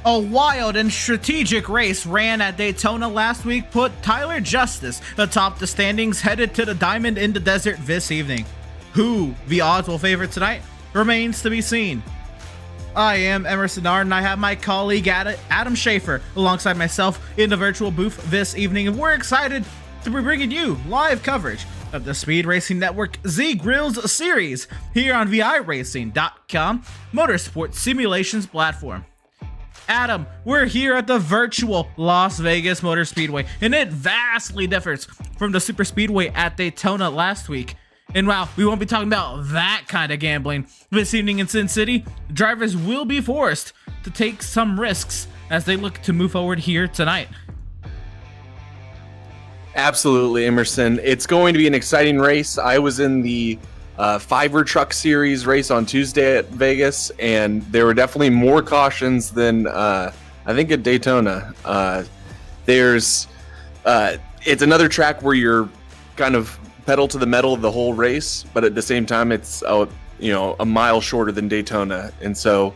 A wild and strategic race ran at Daytona last week put Tyler Justice atop the standings headed to the Diamond in the Desert this evening. Who the odds will favor tonight remains to be seen. I am Emerson Nard and I have my colleague Adam Schaefer alongside myself in the virtual booth this evening, and we're excited to be bringing you live coverage of the Speed Racing Network Z Grills series here on VIRacing.com motorsport simulations platform. Adam, we're here at the virtual Las Vegas Motor Speedway, and it vastly differs from the super speedway at Daytona last week. And while we won't be talking about that kind of gambling this evening in Sin City, drivers will be forced to take some risks as they look to move forward here tonight. Absolutely, Emerson. It's going to be an exciting race. I was in the Fiver Truck Series race on Tuesday at Vegas, and there were definitely more cautions than I think at Daytona. It's another track where you're kind of pedal to the metal of the whole race, but at the same time, it's a mile shorter than Daytona, and so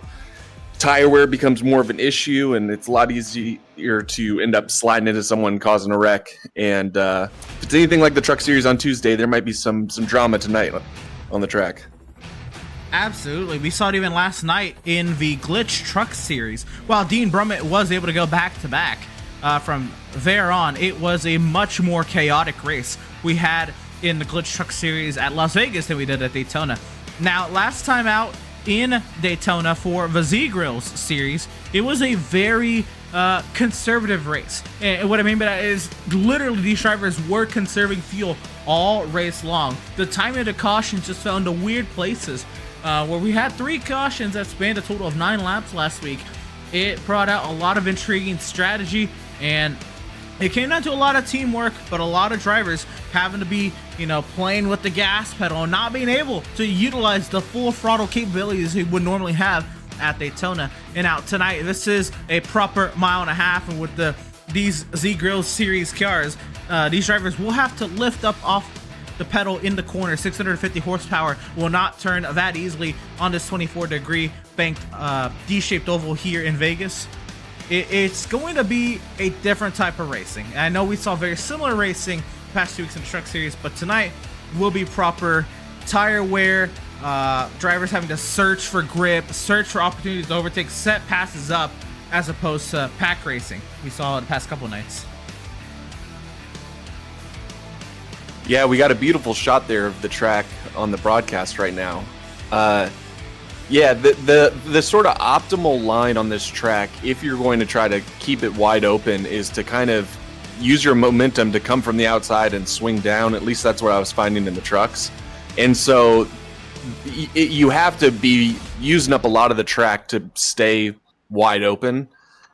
tire wear becomes more of an issue, and it's a lot easier to end up sliding into someone causing a wreck. And if it's anything like the Truck Series on Tuesday, there might be some drama tonight on the track. Absolutely. We saw it even last night in the Glitch Truck Series. While Dean Brummett was able to go back-to-back, from there on, it was a much more chaotic race we had in the Glitch Truck Series at Las Vegas than we did at Daytona. Now, last time out in Daytona for the Z Grills series, it was a very conservative race. And what I mean by that is literally these drivers were conserving fuel all race long. The timing of the cautions just fell into weird places where we had 3 cautions that spanned a total of 9 laps last week. It brought out a lot of intriguing strategy, and it came down to a lot of teamwork, but a lot of drivers having to be, playing with the gas pedal and not being able to utilize the full throttle capabilities they would normally have at Daytona. And out tonight, this is a proper mile and a half, and with these Z Grills series cars, these drivers will have to lift up off the pedal in the corner. 650 horsepower will not turn that easily on this 24-degree banked D-shaped oval here in Vegas. It's going to be a different type of racing. I know we saw very similar racing past 2 weeks in the Truck Series, but tonight will be proper tire wear, drivers having to search for grip, search for opportunities to overtake, set passes up, as opposed to pack racing we saw the past couple nights. Yeah, we got a beautiful shot there of the track on the broadcast right now. Yeah, the sort of optimal line on this track, if you're going to try to keep it wide open, is to kind of use your momentum to come from the outside and swing down. At least that's what I was finding in the trucks. And so you have to be using up a lot of the track to stay wide open.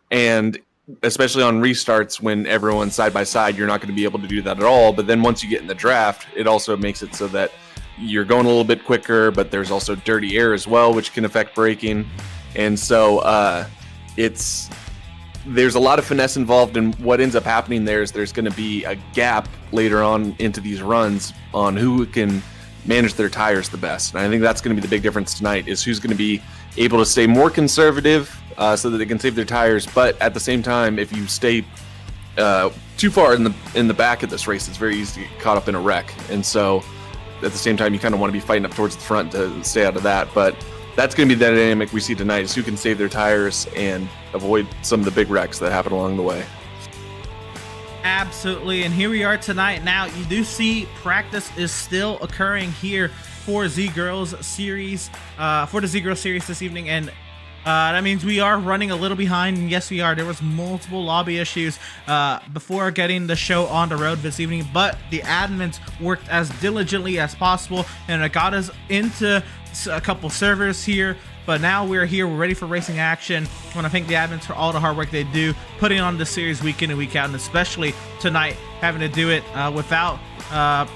And especially on restarts when everyone's side by side, you're not going to be able to do that at all. But then once you get in the draft, it also makes it so that you're going a little bit quicker, but there's also dirty air as well, which can affect braking. And so there's a lot of finesse involved, and what ends up happening there is there's going to be a gap later on into these runs on who can manage their tires the best. And I think that's going to be the big difference tonight, is who's going to be able to stay more conservative so that they can save their tires. But at the same time, if you stay too far in the back of this race, it's very easy to get caught up in a wreck. And so at the same time, you kind of want to be fighting up towards the front to stay out of that. But that's going to be the dynamic we see tonight, is who can save their tires and avoid some of the big wrecks that happen along the way. Absolutely, and here we are tonight. Now, you do see practice is still occurring here for Z Girls series, for the Z Girls series this evening, and that means we are running a little behind. And yes, we are. There was multiple lobby issues before getting the show on the road this evening, but the admins worked as diligently as possible, and it got us into a couple servers here. But now we're here, we're ready for racing action. I want to thank the admins for all the hard work they do, putting on the series week in and week out, and especially tonight, having to do it without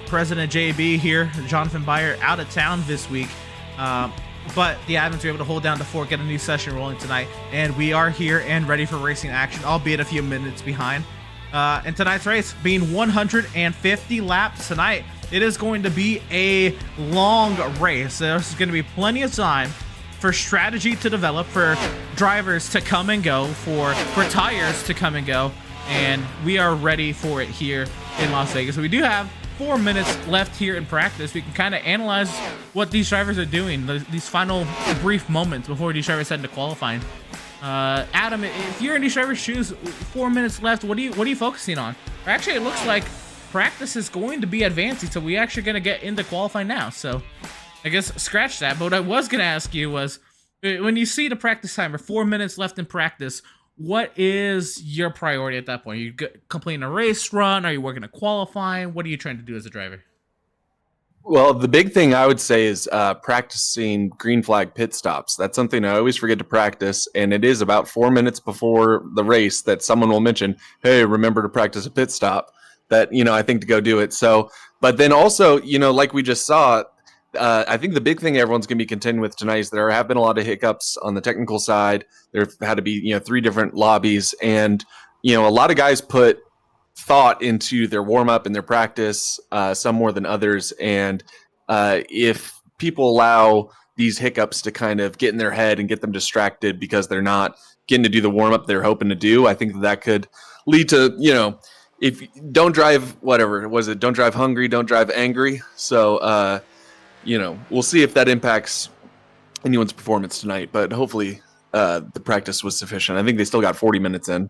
President JB here, Jonathan Byer, out of town this week. But the admins were able to hold down the fort, get a new session rolling tonight, and we are here and ready for racing action, albeit a few minutes behind. In tonight's race, being 150 laps tonight, it is going to be a long race. There's going to be plenty of time for strategy to develop, for drivers to come and go, for tires to come and go, and we are ready for it here in Las Vegas. So we do have 4 minutes left here in practice. We can kind of analyze what these drivers are doing, these final brief moments before these drivers head into qualifying. Adam, if you're in these drivers' shoes, 4 minutes left, what are you focusing on? Or actually, it looks like practice is going to be advancing, so we're actually going to get into qualifying now. So I guess scratch that. But what I was going to ask you was, when you see the practice timer, 4 minutes left in practice, what is your priority at that point? Are you completing a race run? Are you working a qualifying? What are you trying to do as a driver? Well, the big thing I would say is practicing green flag pit stops. That's something I always forget to practice, and it is about 4 minutes before the race that someone will mention, "Hey, remember to practice a pit stop." That, I think to go do it. So, but then also, like we just saw, I think the big thing everyone's going to be contending with tonight is there have been a lot of hiccups on the technical side. There had to be, 3 different lobbies, and a lot of guys put thought into their warm up and their practice, some more than others. And if people allow these hiccups to kind of get in their head and get them distracted because they're not getting to do the warm up they're hoping to do, I think that could lead to, if don't drive, whatever was it, don't drive hungry, don't drive angry. So, we'll see if that impacts anyone's performance tonight, but hopefully the practice was sufficient. I think they still got 40 minutes in.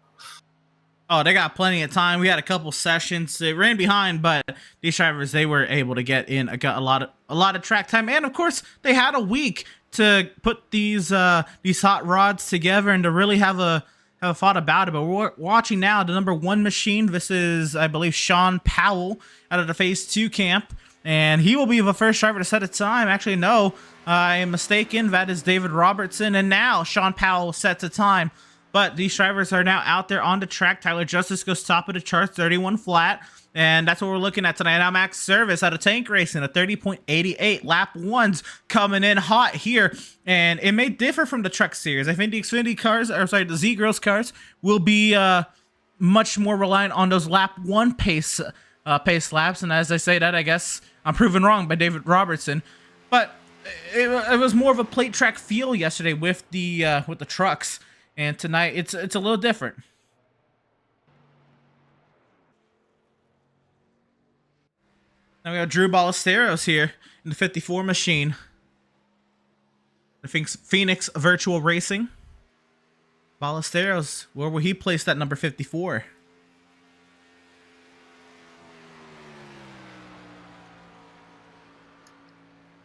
Oh, they got plenty of time. We had a couple sessions. They ran behind, but these drivers, they were able to get in a lot of track time, and of course, they had a week to put these hot rods together and to really have a thought about it. But we're watching now the number 1 machine. This is, I believe, Sean Powell out of the Phase 2 camp, and he will be the first driver to set a time. Actually, no, I am mistaken. That is David Robertson, and now Sean Powell sets a time. But these drivers are now out there on the track. Tyler Justice goes top of the charts, 31 flat. And that's what we're looking at tonight. Now Max Service out of Tank Racing, a 30.88. Lap 1's coming in hot here. And it may differ from the truck series. I think the Xfinity cars, the Z-Girls cars, will be much more reliant on those lap 1 pace laps. And as I say that, I guess I'm proven wrong by David Robertson. But it was more of a plate track feel yesterday with the trucks. And tonight, it's a little different. Now we got Drew Ballesteros here in the 54 machine. I think Phoenix Virtual Racing. Ballesteros, where will he place that number 54?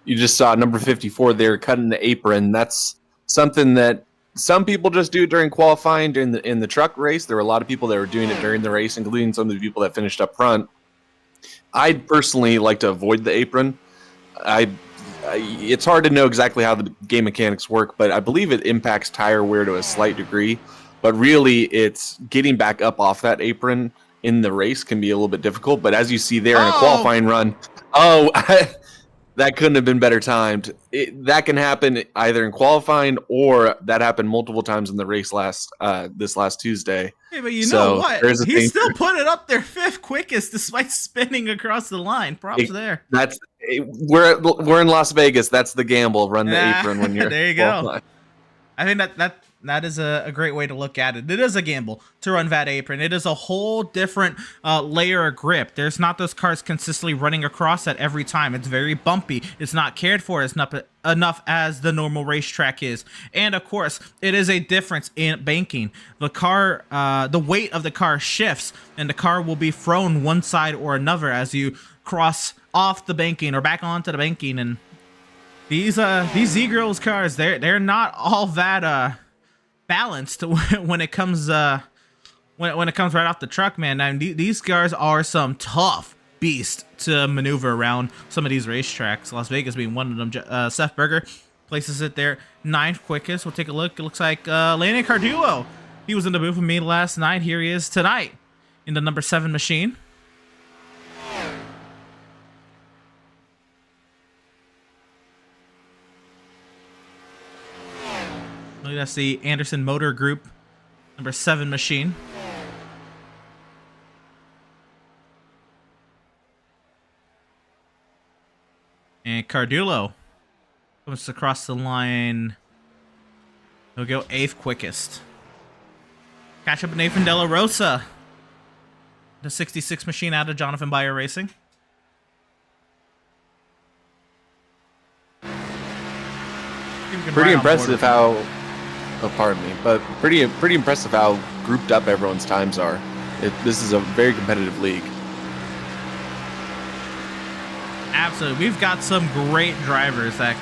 You just saw number 54 there cutting the apron. That's something that some people just do during qualifying in the truck race. There were a lot of people that were doing it during the race, including some of the people that finished up front. I'd personally like to avoid the apron. It's hard to know exactly how the game mechanics work, but I believe it impacts tire wear to a slight degree. But really, it's getting back up off that apron in the race can be a little bit difficult. But as you see there in a qualifying run, that couldn't have been better timed. That can happen either in qualifying or that happened multiple times in the race this last Tuesday. Hey, but know what? He still put it up there 5th quickest despite spinning across the line. Props there. We're in Las Vegas. That's the gamble. Run the apron when you're there. You go. I think that is a great way to look at it. It is a gamble to run that apron. It is a whole different layer of grip. There's not those cars consistently running across that every time. It's very bumpy. It's not cared for as enough as the normal racetrack is. And of course, it is a difference in banking. The weight of the car shifts, and the car will be thrown one side or another as you cross off the banking or back onto the banking. And these Z-Girls cars, they're not all that balanced when it comes when it comes right off the truck, man. I mean, these cars are some tough beast to maneuver around some of these racetracks. Las Vegas being one of them. Seth Berger places it there 9th quickest. We'll take a look. It looks like Landon Cardullo. He was in the booth with me last night. Here he is tonight in the number 7 machine. That's the Anderson Motor Group number 7 machine. And Cardullo comes across the line He'll go 8th quickest. Catch up with Nathan De La Rosa. The 66 machine out of Jonathan Bayer Racing. Pretty impressive how, oh, pardon me, but pretty impressive how grouped up everyone's times are. This is a very competitive league. Absolutely. We've got some great drivers that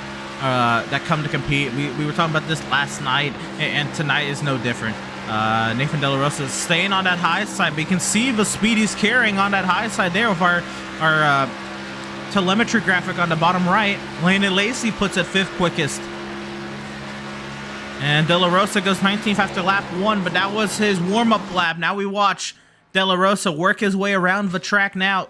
come to compete. We were talking about this last night, and tonight is no different. Nathan De La Rosa is staying on that high side, but you can see the speed he's carrying on that high side there with our telemetry graphic on the bottom right. Landon Lacey puts it 5th quickest. And De La Rosa goes 19th after lap 1, but that was his warm-up lap. Now we watch De La Rosa work his way around the track now.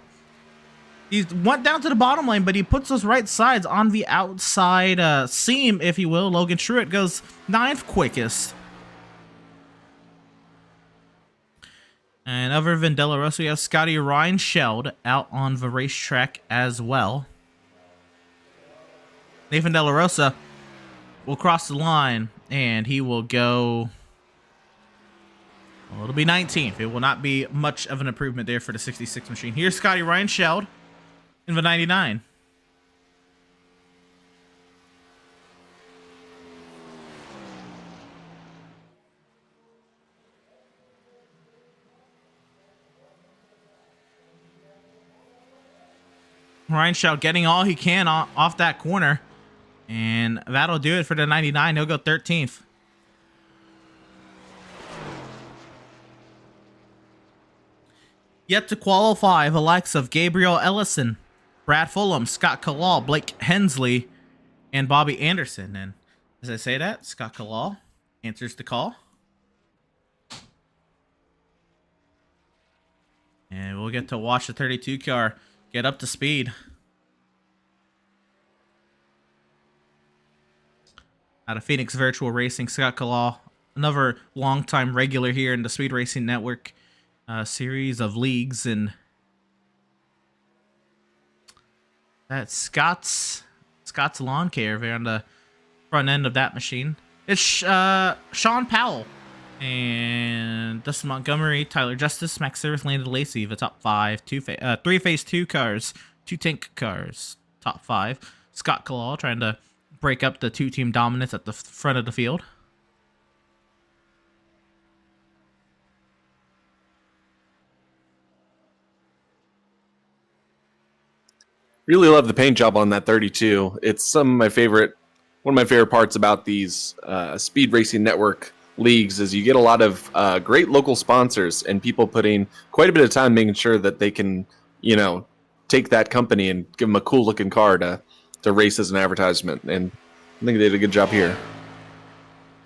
He went down to the bottom lane, but he puts those right sides on the outside seam, if you will. Logan Truitt goes 9th quickest. And other than De La Rosa, we have Scotty Reinscheld out on the racetrack as well. Nathan De La Rosa will cross the line, and he will go... Well, it'll be 19th. It will not be much of an improvement there for the 66 machine. Here's Scotty Reinscheld in the 99. Reinscheld getting all he can off that corner. And that'll do it for the 99. He'll go 13th. Yet to qualify the likes of Gabriel Ellison, Brad Fulham, Scott Kalal, Blake Hensley, and Bobby Anderson. And as I say that, Scott Kalal answers the call. And we'll get to watch the 32 car get up to speed. Out of Phoenix Virtual Racing, Scott Kalal, another longtime regular here in the Speed Racing Network series of leagues. And that's Scott's lawn care there on the front end of that machine. It's Sean Powell and Dustin Montgomery, Tyler Justice, Max Service, Landon Lacey, the top 5, 3-phase 2 cars, 2 tank cars, top 5. Scott Kalal trying to break up the 2-team dominance at the front of the field. Really love the paint job on that 32. It's one of my favorite parts about these Speed Racing Network leagues is you get a lot of great local sponsors and people putting quite a bit of time making sure that they can, take that company and give them a cool looking car to race as an advertisement. And I think they did a good job here.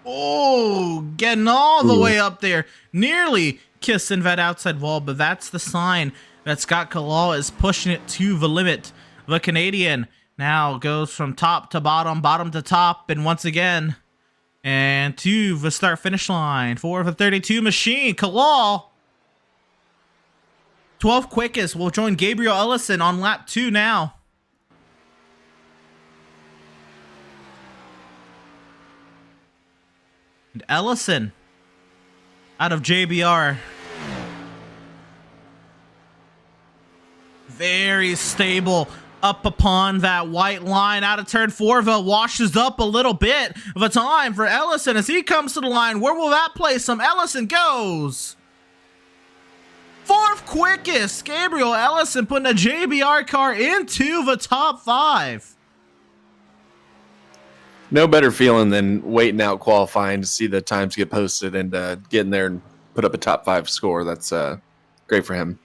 Oh, getting all the way up there. Nearly kissing that outside wall, but that's the sign that Scott Kalal is pushing it to the limit. The Canadian now goes from top to bottom, bottom to top, and once again, and to the start-finish line for the 32 machine. Kalal, 12th quickest, will join Gabriel Ellison on lap 2 now. And Ellison out of JBR. Very stable up upon that white line out of turn 4. Washes up a little bit of a time for Ellison as he comes to the line. Where will that place him? Ellison goes 4th quickest. Gabriel Ellison putting a JBR car into the top 5. No better feeling than waiting out qualifying to see the times get posted and getting there and put up a top 5 score. That's great for him.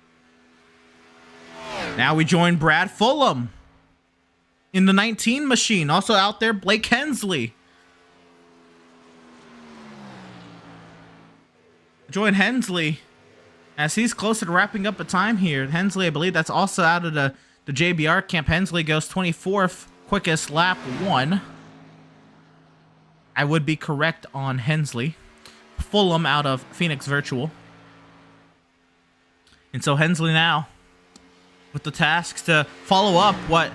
Now we join Brad Fulham in the 19 machine. Also out there, Blake Hensley. Join Hensley as he's closer to wrapping up a time here. Hensley, I believe that's also out of the JBR camp. Hensley goes 24th quickest, lap 1. I would be correct on Hensley. Fulham out of Phoenix Virtual. And so Hensley now with the tasks to follow up what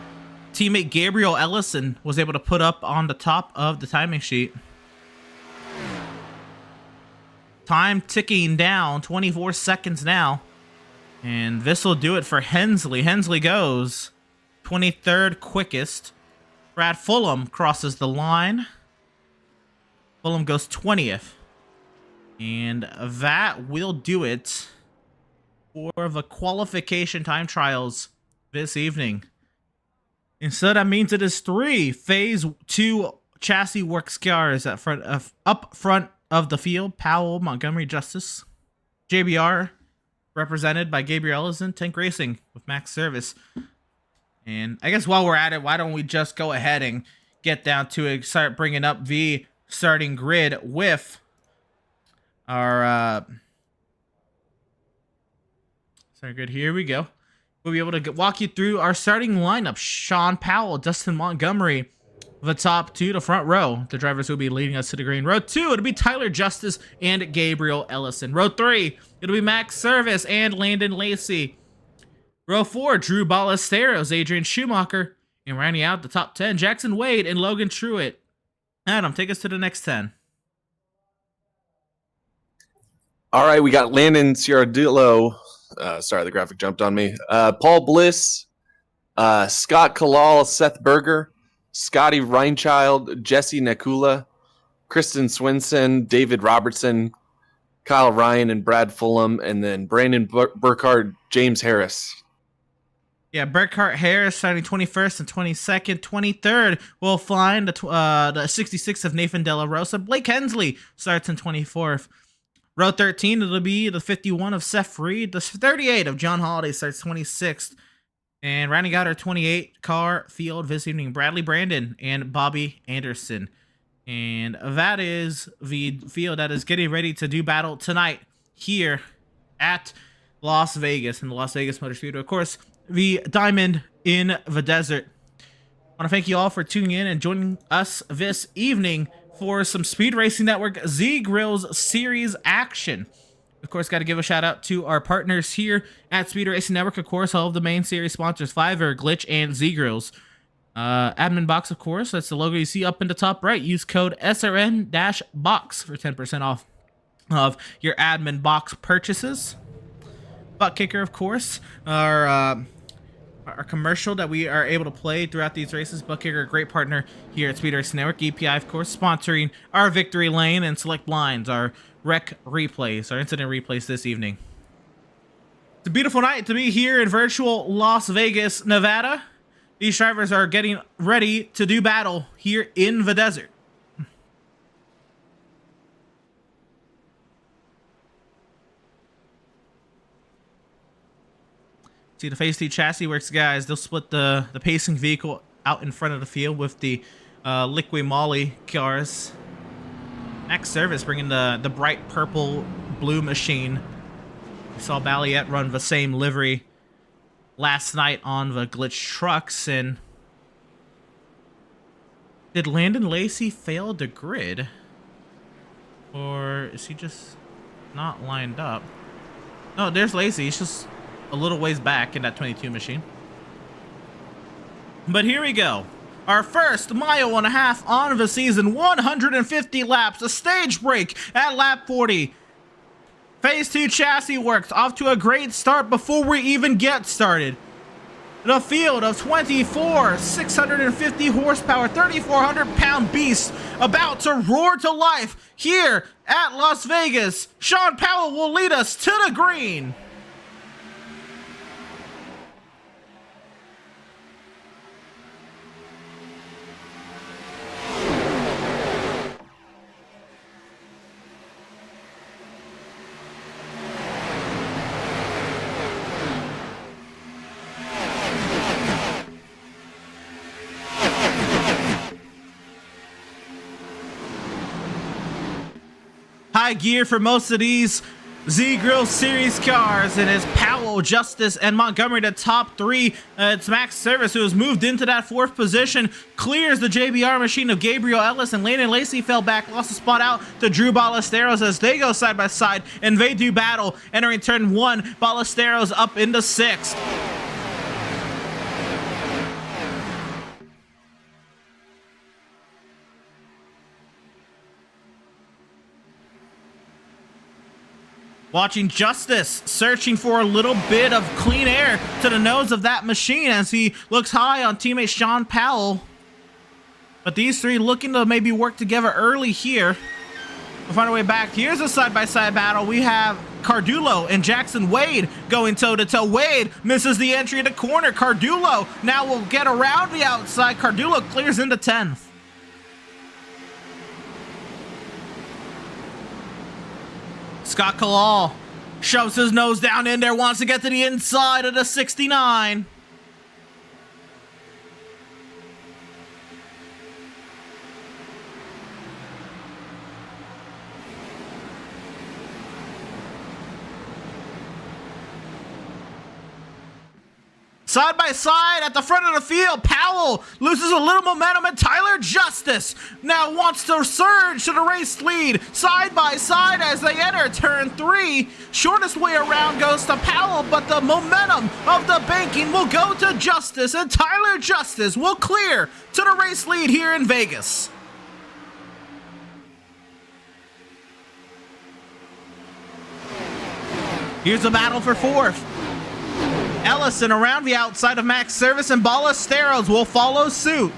teammate Gabriel Ellison was able to put up on the top of the timing sheet. Time ticking down, 24 seconds now. And this will do it for Hensley. Hensley goes 23rd quickest. Brad Fulham crosses the line. Fulham goes 20th. And that will do it for the qualification time trials this evening. And so that means it is 3 Phase 2 chassis works cars up front of the field. Powell, Montgomery, Justice. JBR, represented by Gabriel Ellison, Tank Racing with Max Service. And I guess while we're at it, why don't we just go ahead and get down to it, start bringing up the starting grid with our starting grid. Here we go. We'll be able to walk you through our starting lineup. Sean Powell, Dustin Montgomery, the top 2 to front row. The drivers will be leading us to the green. Row 2, it'll be Tyler Justice and Gabriel Ellison. Row 3, it'll be Max Service and Landon Lacey. Row 4, Drew Ballesteros, Adrian Schumacher. And rounding out the top 10, Jackson Wade and Logan Truitt. Adam, take us to the next 10. All right, we got Landon Ciardillo. Sorry, the graphic jumped on me. Paul Bliss, Scott Kalal, Seth Berger, Scotty Reinchild, Jesse Nakula, Kristen Swinson, David Robertson, Kyle Ryan, and Brad Fulham, and then Brandon Burkhardt, James Harris. Yeah, Burkhardt Harris starting 21st and 22nd. 23rd will find the 66 of Nathan De La Rosa. Blake Hensley starts in 24th. Row 13, it'll be the 51 of Seth Reed. The 38 of John Holiday starts 26th. And rounding out our 28 car field this evening, Bradley Brandon and Bobby Anderson. And that is the field that is getting ready to do battle tonight here at Las Vegas, in the Las Vegas Motor Speedway. Of course, the Diamond in the Desert. I want to thank you all for tuning in and joining us this evening for some Speed Racing Network Z Grills Series action. Of course, got to give a shout out to our partners here at Speed Racing Network. Of course, all of the main series sponsors, Fiverr, Glitch, and Z Grills. Admin Box, of course, that's the logo you see up in the top right. Use code SRN-BOX for 10% off of your Admin Box purchases. Butt Kicker, of course, our commercial that we are able to play throughout these races. Butt Kicker, a great partner here at Speed Racing Network. EPI, of course, sponsoring our Victory Lane and Select Blinds, our rec replays, our incident replays this evening. It's a beautiful night to be here in virtual Las Vegas, Nevada. These drivers are getting ready to do battle here in the desert. See, the Phase 2 chassis works, guys. They'll split the pacing vehicle out in front of the field with the Liqui Moly cars. Max Service bringing the bright purple blue machine. We saw Balliet run the same livery last night on the glitch trucks. And did Landon Lacey fail the grid? Or is he just not lined up? No, there's Lacey. He's just a little ways back in that 22 machine. But here we go. Our first mile and a half on the season. 150 laps. A stage break at lap 40. Phase 2 chassis works off to a great start before we even get started. The field of 24 650 horsepower, 3,400 pound beasts about to roar to life here at Las Vegas. Sean Powell will lead us to the green. High gear for most of these Z Grill Series cars, and it's Powell, Justice, and Montgomery the top 3. It's Max Service who has moved into that 4th position, clears the JBR machine of Gabriel Ellis, and Landon Lacey fell back, lost a spot out to Drew Ballesteros as they go side by side, and they do battle, entering turn 1, Ballesteros up into 6th. Watching Justice searching for a little bit of clean air to the nose of that machine as he looks high on teammate Sean Powell. But these three looking to maybe work together early here. We'll find our way back. Here's a side-by-side battle. We have Cardulo and Jackson Wade going toe-to-toe. Wade misses the entry into corner. Cardulo now will get around the outside. Cardulo clears into 10th. Scott Kalal shoves his nose down in there, wants to get to the inside of the 69. Side by side at the front of the field, Powell loses a little momentum, and Tyler Justice now wants to surge to the race lead. Side by side as they enter turn 3. Shortest way around goes to Powell, but the momentum of the banking will go to Justice, and Tyler Justice will clear to the race lead here in Vegas. Here's a battle for 4th. Ellison around the outside of Max Service, and Ballesteros will follow suit.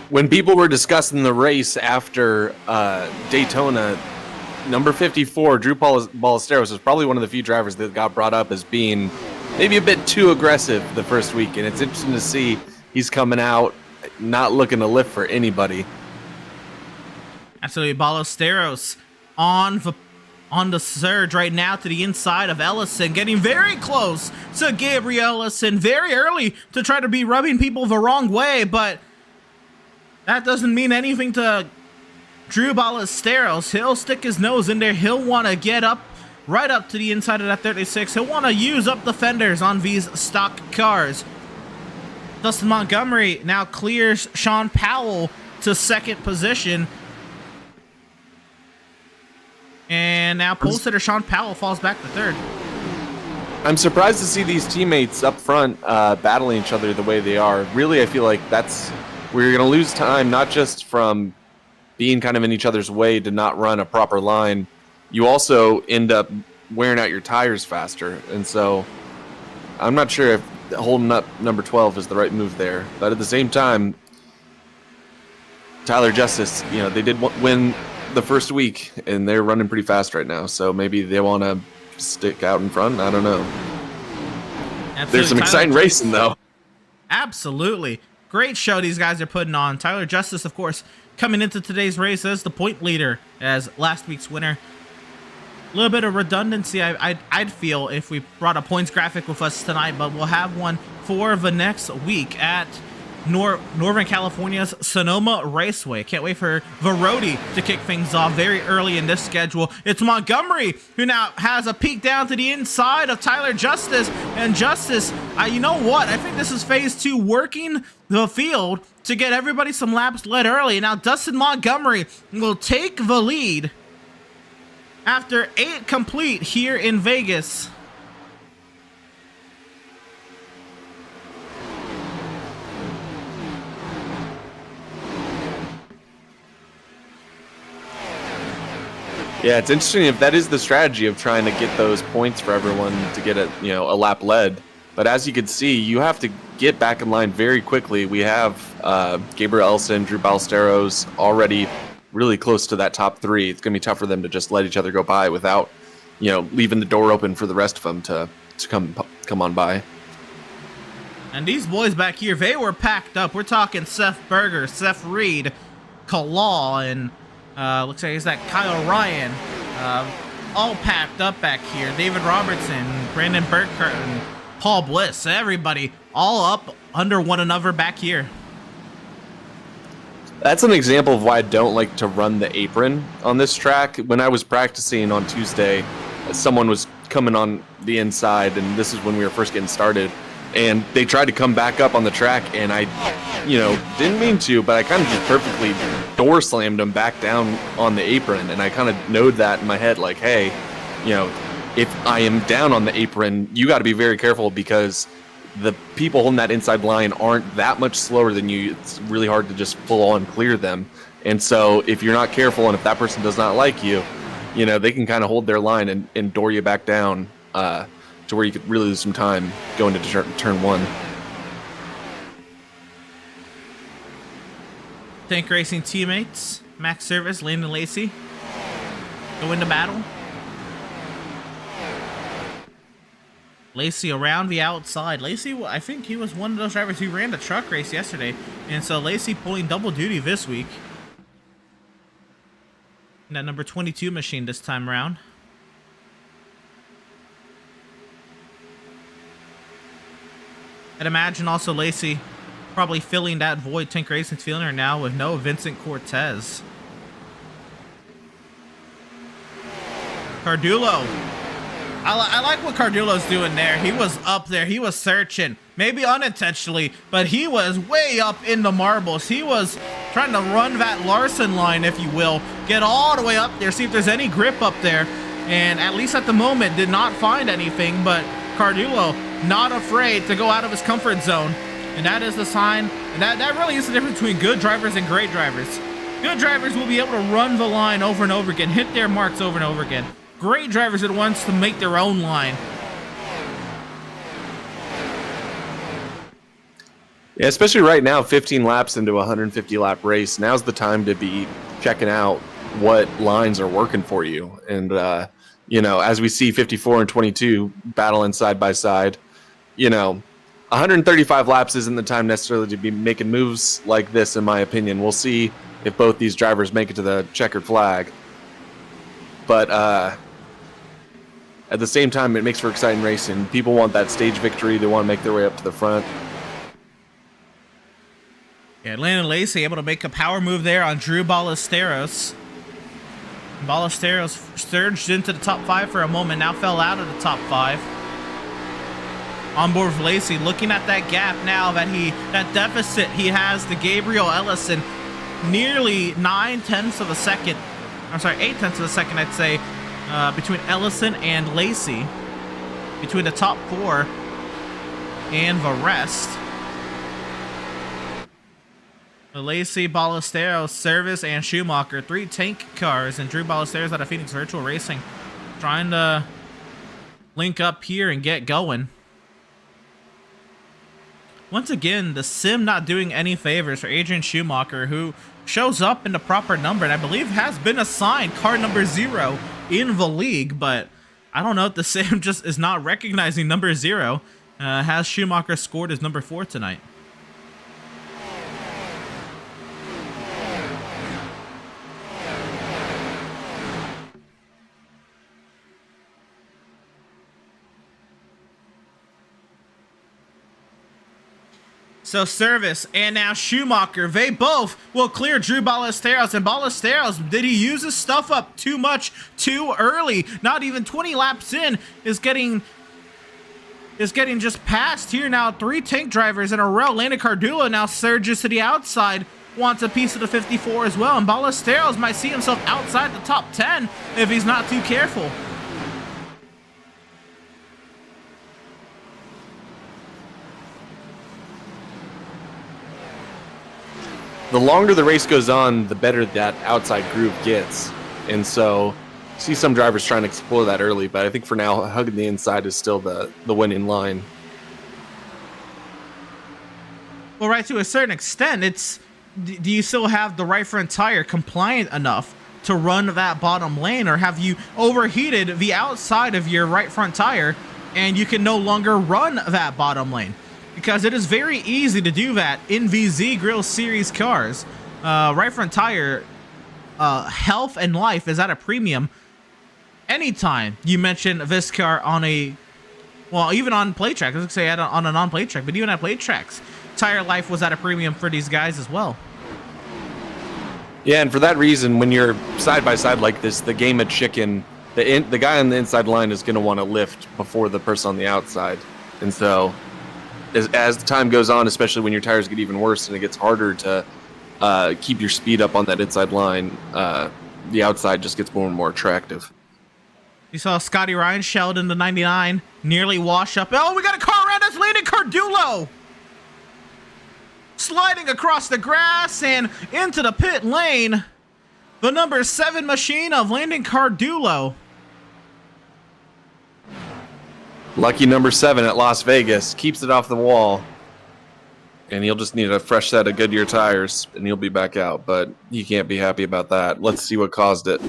When people were discussing the race after Daytona, number 54, Drew Ballesteros, is probably one of the few drivers that got brought up as being maybe a bit too aggressive the first week, and it's interesting to see he's coming out not looking to lift for anybody. Absolutely. Ballesteros on the surge right now to the inside of Ellison, getting very close to Gabriel Ellison very early to try to be rubbing people the wrong way, but that doesn't mean anything to Drew Ballesteros. He'll stick his nose in there. He'll want to get up right up to the inside of that 36. He'll want to use up the fenders on these stock cars. Dustin Montgomery now clears Sean Powell to 2nd position. And now pole sitter Sean Powell falls back to 3rd. I'm surprised to see these teammates up front battling each other the way they are. Really, I feel like that's where you're going to lose time, not just from being kind of in each other's way to not run a proper line. You also end up wearing out your tires faster. And so I'm not sure if holding up number 12 is the right move there. But at the same time, Tyler Justice, they did win the first week, and they're running pretty fast right now. So maybe they want to stick out in front. I don't know. Absolutely. There's some exciting racing, though. Absolutely. Great show these guys are putting on. Tyler Justice, of course, coming into today's race as the point leader, as last week's winner. A little bit of redundancy I'd feel if we brought a points graphic with us tonight, but we'll have one for the next week at Northern California's Sonoma Raceway. Can't wait for Verodi to kick things off very early in this schedule. It's Montgomery who now has a peek down to the inside of Tyler Justice, and Justice, you know what? I think this is phase 2, working the field to get everybody some laps led early. Now Dustin Montgomery will take the lead after 8 complete here in Vegas. Yeah, it's interesting if that is the strategy of trying to get those points for everyone to get a lap led. But as you can see, you have to get back in line very quickly. We have Gabriel Ellison, Drew Ballesteros already really close to that top 3. It's going to be tough for them to just let each other go by without, leaving the door open for the rest of them to come on by. And these boys back here, they were packed up. We're talking Seth Berger, Seth Reed, Kalal, and looks like it's that Kyle Ryan. All packed up back here. David Robertson, Brandon Burkhardt, Paul Bliss, everybody all up under one another back here. That's an example of why I don't like to run the apron on this track. When I was practicing on Tuesday, someone was coming on the inside, and this is when we were first getting started, and they tried to come back up on the track, and I, didn't mean to, but I kind of just perfectly door slammed them back down on the apron, and I kind of knowed that in my head, like, hey, if I am down on the apron, you got to be very careful because the people holding that inside line aren't that much slower than you. It's really hard to just full on clear them. And so if you're not careful and if that person does not like you, you know, they can kind of hold their line and door you back down to where you could really lose some time going to turn one. Tank Racing teammates, Max Service, Landon Lacey, go into battle. Lacey around the outside. Lacey, I think he was one of those drivers who ran the truck race yesterday. And so Lacey pulling double duty this week. In that number 22 machine this time around. I'd imagine also Lacey probably filling that void Tank Racing's feeling her now with no Vincent Cortez. Cardullo. I like what Cardullo's doing there. He was up there. He was searching. Maybe unintentionally, but he was way up in the marbles. He was trying to run that Larson line, if you will. Get all the way up there, see if there's any grip up there. And at least at the moment, did not find anything. But Cardullo, not afraid to go out of his comfort zone. And that is the sign. And that really is the difference between good drivers and great drivers. Good drivers will be able to run the line over and over again, hit their marks over and over again. Great drivers that wants to make their own line. Yeah, especially right now, 15 laps into a 150 lap race. Now's the time to be checking out what lines are working for you. And, you know, as we see 54 and 22 battling side by side, you know, 135 laps isn't the time necessarily to be making moves like this, in my opinion. We'll see if both these drivers make it to the checkered flag. But at the same time, it makes for exciting racing. People want that stage victory. They want to make their way up to the front. Yeah, Landon Lacey able to make a power move there on Drew Ballesteros. Ballesteros surged into the top 5 for a moment, now fell out of the top 5. On board with Lacey, looking at that gap now that deficit he has to Gabriel Ellison, nearly 9/10 of a second. I'm sorry, 8/10 of a second, I'd say, between Ellison and Lacey, between the top 4 and the rest. Lacey, Ballesteros, Service, and Schumacher, 3 tank cars, and Drew Ballesteros out of Phoenix Virtual Racing, trying to link up here and get going. Once again, the sim not doing any favors for Adrian Schumacher, who shows up in the proper number, and I believe has been assigned car number 0 in the league, but I don't know if the sim just is not recognizing number 0. Has Schumacher scored as number 4 tonight? So Service and now Schumacher, they both will clear Drew Ballesteros. And Ballesteros, did he use his stuff up too much too early? Not even 20 laps in, is getting just passed here now. 3 tank drivers in a row. Landon Cardullo now surges to the outside, wants a piece of the 54 as well. And Ballesteros might see himself outside the top 10 if he's not too careful. The longer the race goes on, the better that outside groove gets. And so see some drivers trying to explore that early, but I think for now, hugging the inside is still the winning line. Well, right, to a certain extent, it's, do you still have the right front tire compliant enough to run that bottom lane, or have you overheated the outside of your right front tire and you can no longer run that bottom lane? Because it is very easy to do that in VZ Grill Series cars. Right front tire health and life is at a premium anytime you mention this car on a, well, even on play track. Let's say on a non-play track, but even at play tracks, tire life was at a premium for these guys as well. Yeah, and for that reason, when you're side by side like this, the game of chicken, the guy on the inside line is going to want to lift before the person on the outside, and so. As the time goes on, especially when your tires get even worse and it gets harder to keep your speed up on that inside line, the outside just gets more and more attractive. You saw Scotty Ryan shelled in the 99, nearly wash up. Oh, we got a car around us, Landon Cardulo! Sliding across the grass and into the pit lane. The number 7 machine of Landon Cardulo. Lucky number 7 at Las Vegas. Keeps it off the wall. And he'll just need a fresh set of Goodyear tires, and he'll be back out. But you can't be happy about that. Let's see what caused it.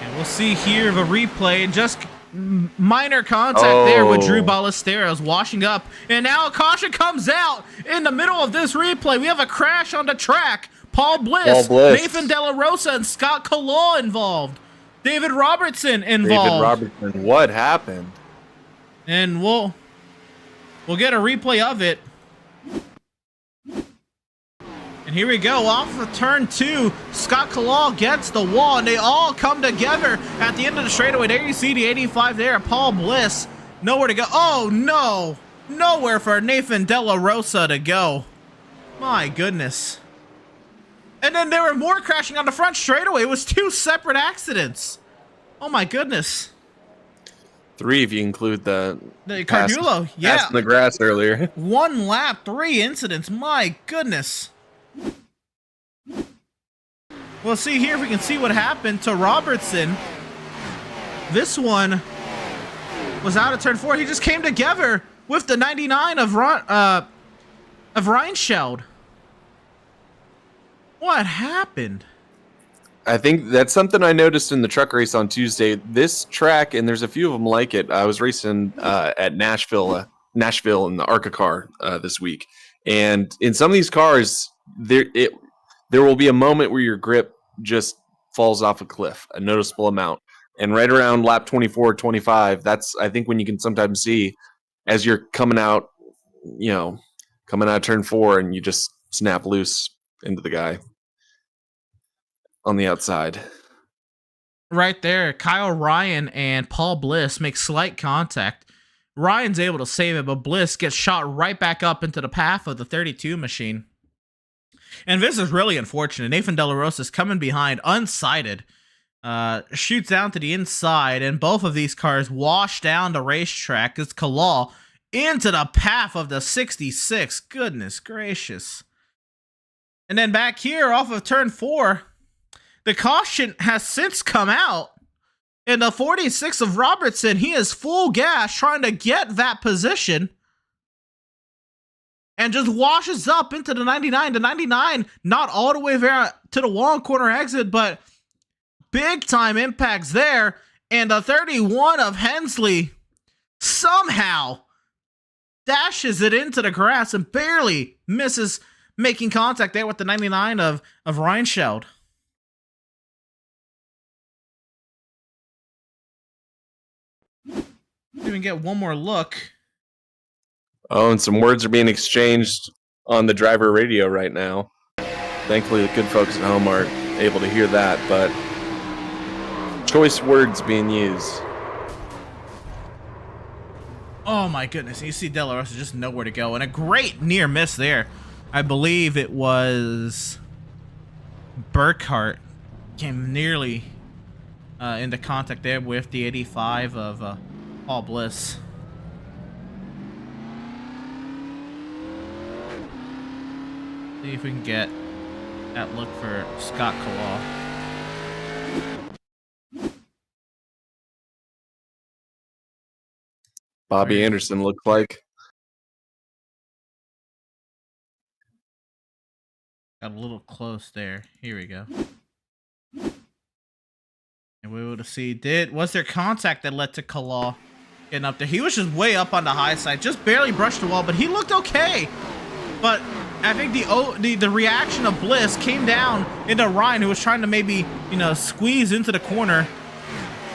And we'll see here the replay. Just minor contact there with Drew Ballesteros washing up. And now a caution comes out in the middle of this replay. We have a crash on the track. Paul Bliss, Nathan De La Rosa, and Scott Kalaw involved. David Robertson involved. David Robertson, what happened? And we'll get a replay of it. And here we go, off of turn 2, Scott Kalaw gets the wall, and they all come together at the end of the straightaway. There you see the 85 there, Paul Bliss, nowhere to go. Oh no, nowhere for Nathan De La Rosa to go. My goodness. And then there were more crashing on the front straightaway. It was 2 separate accidents. Oh my goodness. 3 if you include the Cardulo, yeah. Pass in the grass earlier. 1 lap, 3 incidents. My goodness. We'll see here if we can see what happened to Robertson. This one was out of turn 4. He just came together with the 99 of Reinscheld. What happened? I think that's something I noticed in the truck race on Tuesday. This track, and there's a few of them like it. I was racing at Nashville in the ARCA car this week, and in some of these cars, there will be a moment where your grip just falls off a cliff, a noticeable amount, and right around lap 24, 25, that's I think when you can sometimes see as you're coming out of turn 4, and you just snap loose into the guy on the outside. Right there, Kyle Ryan and Paul Bliss make slight contact. Ryan's able to save it, but Bliss gets shot right back up into the path of the 32 machine. And this is really unfortunate. Nathan De La Rosa is coming behind, unsighted. Shoots down to the inside, and both of these cars wash down the racetrack. It's Kalaw into the path of the 66. Goodness gracious. And then back here off of turn 4, the caution has since come out. In the 46 of Robertson, he is full gas trying to get that position. And just washes up into the 99. The 99, not all the way there to the long corner exit, but big time impacts there. And the 31 of Hensley somehow dashes it into the grass and barely misses making contact there with the 99 of Reinscheld. Even get one more look. Oh, and some words are being exchanged on the driver radio right now. Thankfully, the good folks at home aren't able to hear that, but choice words being used. Oh my goodness, you see De La Rosa just nowhere to go, and a great near miss there. I believe it was Burkhart came nearly into contact there with the 85 of Paul Bliss. See if we can get that look for Scott Kalaw. Bobby Anderson looked like. Got a little close there. Here we go. And we were able to see, was there contact that led to Kalaw getting up there? He was just way up on the high side, just barely brushed the wall, but he looked okay. But I think the reaction of Bliss came down into Ryan, who was trying to maybe, squeeze into the corner.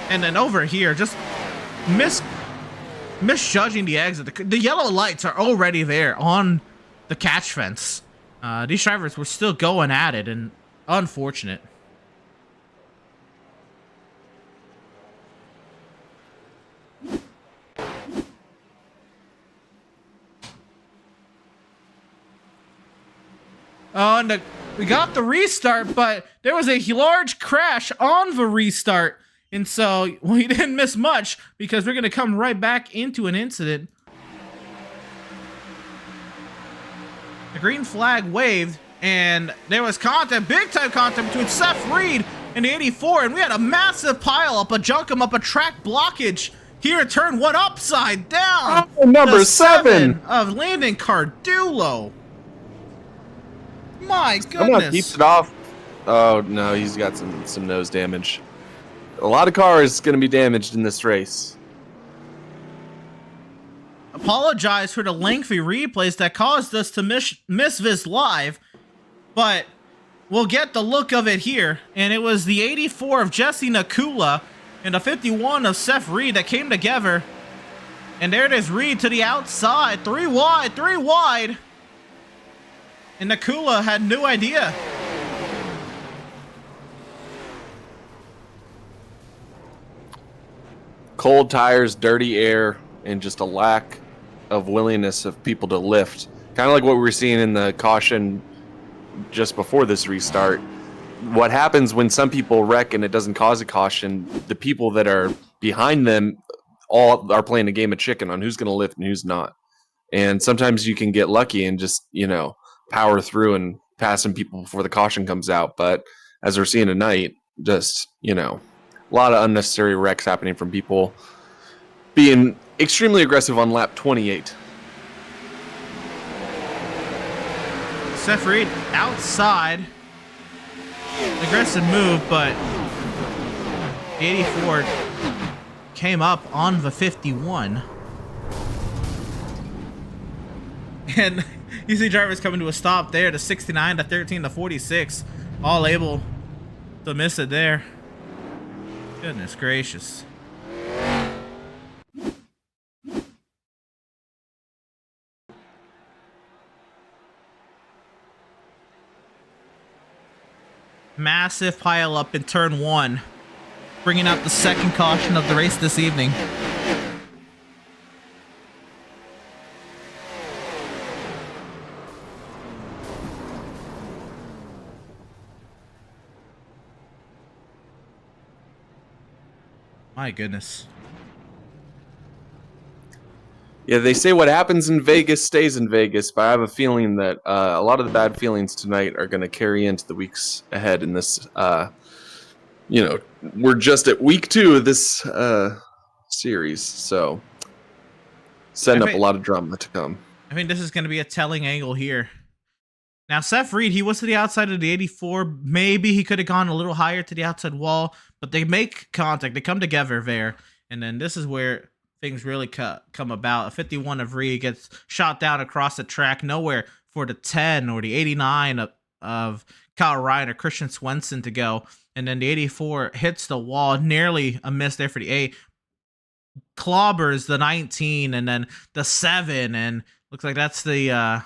And then over here, just misjudging the exit. The yellow lights are already there on the catch fence. These drivers were still going at it, and unfortunate. Oh, and we got the restart, but there was a large crash on the restart And so, well, he didn't miss much because we're going to come right back into an incident. The green flag waved, and there was contact, big time contact between Seth Reed and the 84, and we had a massive pile up, a junk him up, a track blockage here at turn 1 upside down. Oh, number The 7 of Landon Cardulo. My Come on, goodness. keeps it off. Oh no, he's got some nose damage. A lot of cars going to be damaged in this race. Apologize for the lengthy replays that caused us to miss this live, but we'll get the look of it here. And it was the 84 of Jesse Nakula and the 51 of Seth Reed that came together. And there it is, Reed to the outside, 3 wide. And Nakula had no idea. Cold tires, dirty air, and just a lack of willingness of people to lift. Kind of like what we were seeing in the caution just before this restart. What happens when some people wreck and it doesn't cause a caution, the people that are behind them all are playing a game of chicken on who's going to lift and who's not. And sometimes you can get lucky and just, power through and passing people before the caution comes out. But as we're seeing tonight, just, a lot of unnecessary wrecks happening from people being extremely aggressive on lap 28. Seth Reed outside. Aggressive move, but 84 came up on the 51. And you see drivers coming to a stop there, the 69, the 13, the 46, all able to miss it there. Goodness gracious. Massive pile up in turn 1, bringing out the second caution of the race this evening. My goodness. Yeah, they say what happens in Vegas stays in Vegas, but I have a feeling that a lot of the bad feelings tonight are going to carry into the weeks ahead in this. We're just at week 2 of this series, so setting up a lot of drama to come. I think this is going to be a telling angle here. Now, Seth Reed, he was to the outside of the 84. Maybe he could have gone a little higher to the outside wall, but they make contact. They come together there, and then this is where things really come about. A 51 of Reed gets shot down across the track. Nowhere for the 10 or the 89 of Kyle Ryan or Christian Swenson to go. And then the 84 hits the wall. Nearly a miss there for the 8. Clobbers the 19 and then the 7. And looks like that's the... can't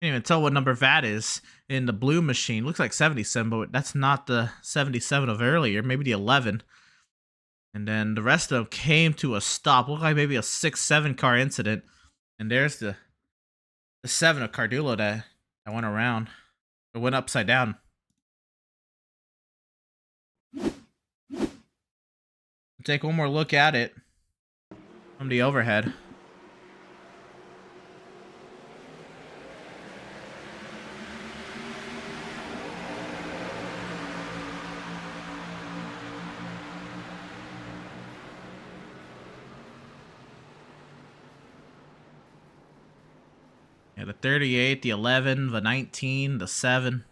even tell what number that is in the blue machine. Looks like 77, but that's not the 77 of earlier. Maybe the 11. And then the rest of them came to a stop. Looked like maybe a 6-7 car incident. And there's the 7 of Cardulo that went around. It went upside down. Take one more look at it from the overhead. Yeah, the 38, the 11, the 19, the 7.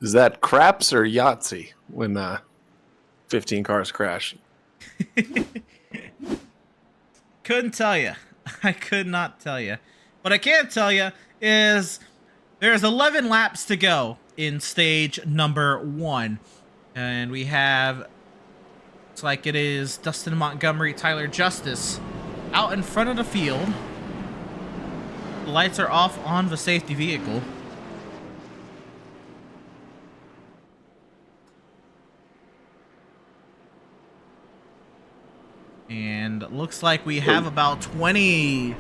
Is that craps or Yahtzee when 15 cars crash? Couldn't tell you. I could not tell you. What I can tell you is there's 11 laps to go in stage number 1. And we have... Looks like it is Dustin Montgomery, Tyler Justice out in front of the field. The lights are off on the safety vehicle. And looks like we have about 22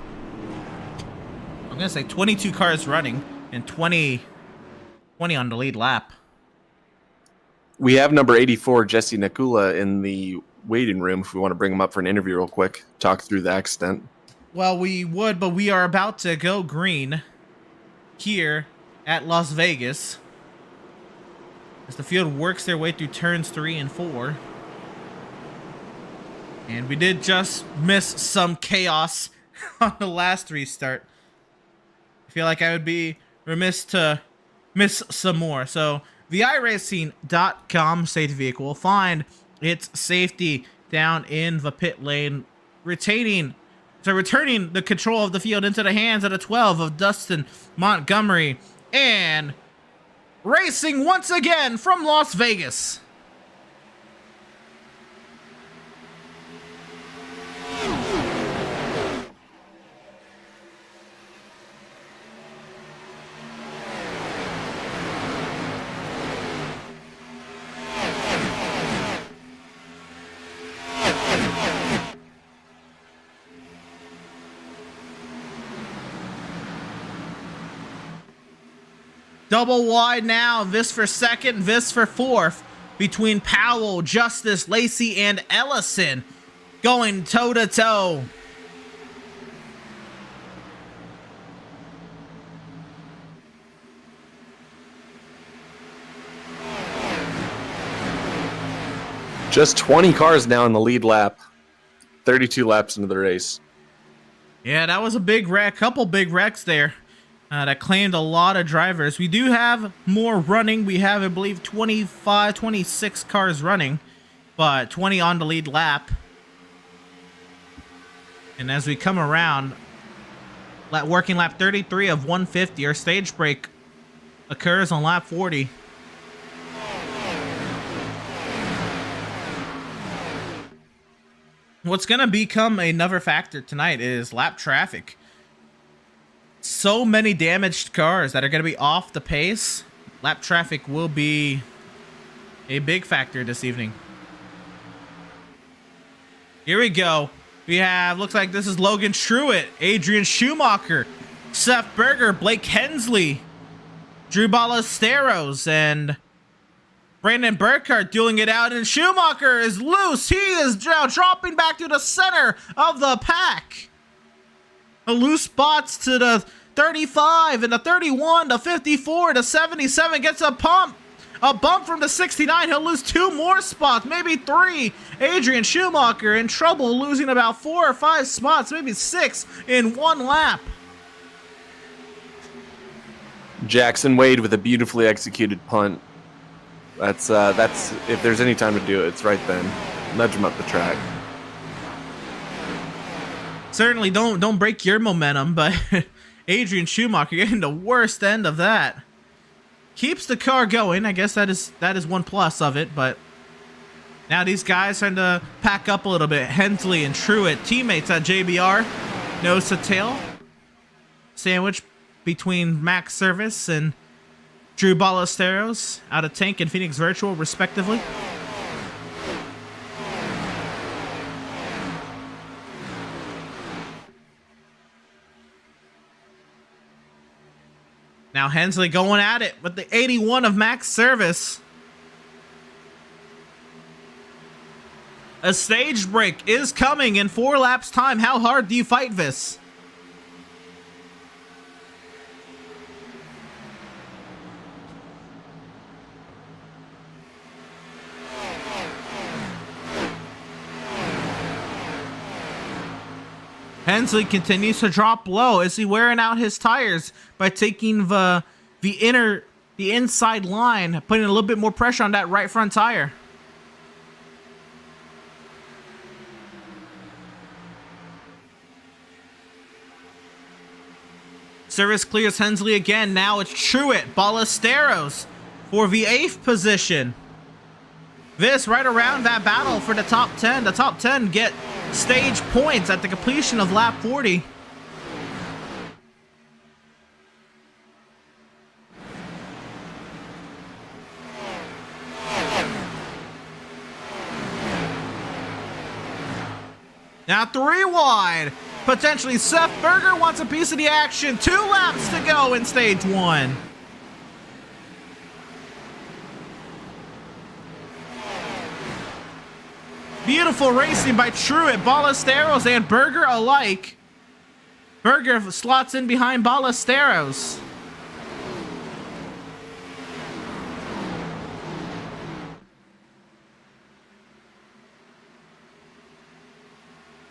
cars running and 20 on the lead lap. We have number 84, Jesse Nakula, in the waiting room if we want to bring him up for an interview real quick, talk through the accident. Well, we would, but we are about to go green here at Las Vegas as the field works their way through turns 3 and 4. And we did just miss some chaos on the last restart. I feel like I would be remiss to miss some more. So the iRacing.com safety vehicle will find its safety down in the pit lane, returning the control of the field into the hands of the 12 of Dustin Montgomery, and racing once again from Las Vegas. Double wide now, this for second, this for fourth, between Powell, Justice, Lacey, and Ellison, going toe-to-toe. Just 20 cars now in the lead lap, 32 laps into the race. Yeah, that was a big wreck, couple big wrecks there. That claimed a lot of drivers. We do have more running. We have, I believe, 26 cars running, but 20 on the lead lap. And as we come around, working lap 33 of 150, our stage break occurs on lap 40. What's going to become another factor tonight is lap traffic. So many damaged cars that are going to be off the pace. Lap traffic will be a big factor this evening. Here we go. We have, looks like this is Logan Truitt, Adrian Schumacher, Seth Berger, Blake Hensley, Drew Ballesteros, and Brandon Burkhardt dueling it out, and Schumacher is loose. He is now dropping back to the center of the pack. A loose spots to the 35 and the 31, the 54, the 77 gets a bump from the 69. He'll lose 2 more spots, maybe 3. Adrian Schumacher in trouble, losing about 4 or 5 spots, maybe 6 in 1 lap. Jackson Wade with a beautifully executed punt. That's if there's any time to do it, it's right then. Nudge him up the track. Certainly don't break your momentum, but Adrian Schumacher getting the worst end of that. Keeps the car going. I guess that is one plus of it, but now these guys trying to pack up a little bit. Hensley and Truitt, teammates at JBR. Nose to tail. Sandwich between Max Service and Drew Ballesteros out of Tank and Phoenix Virtual, respectively. Now Hensley going at it with the 81 of Max Service. A stage break is coming in 4 laps time. How hard do you fight this? Hensley continues to drop low. Is he wearing out his tires by taking the inside line, putting a little bit more pressure on that right front tire? Service clears Hensley again. Now it's Truitt, Ballesteros for the 8th position. This right around that battle for the top 10. The top 10 get stage points at the completion of lap 40. Now 3 wide. Potentially Seth Berger wants a piece of the action. 2 laps to go in stage 1. Beautiful racing by Truett, Ballesteros, and Berger alike. Berger slots in behind Ballesteros.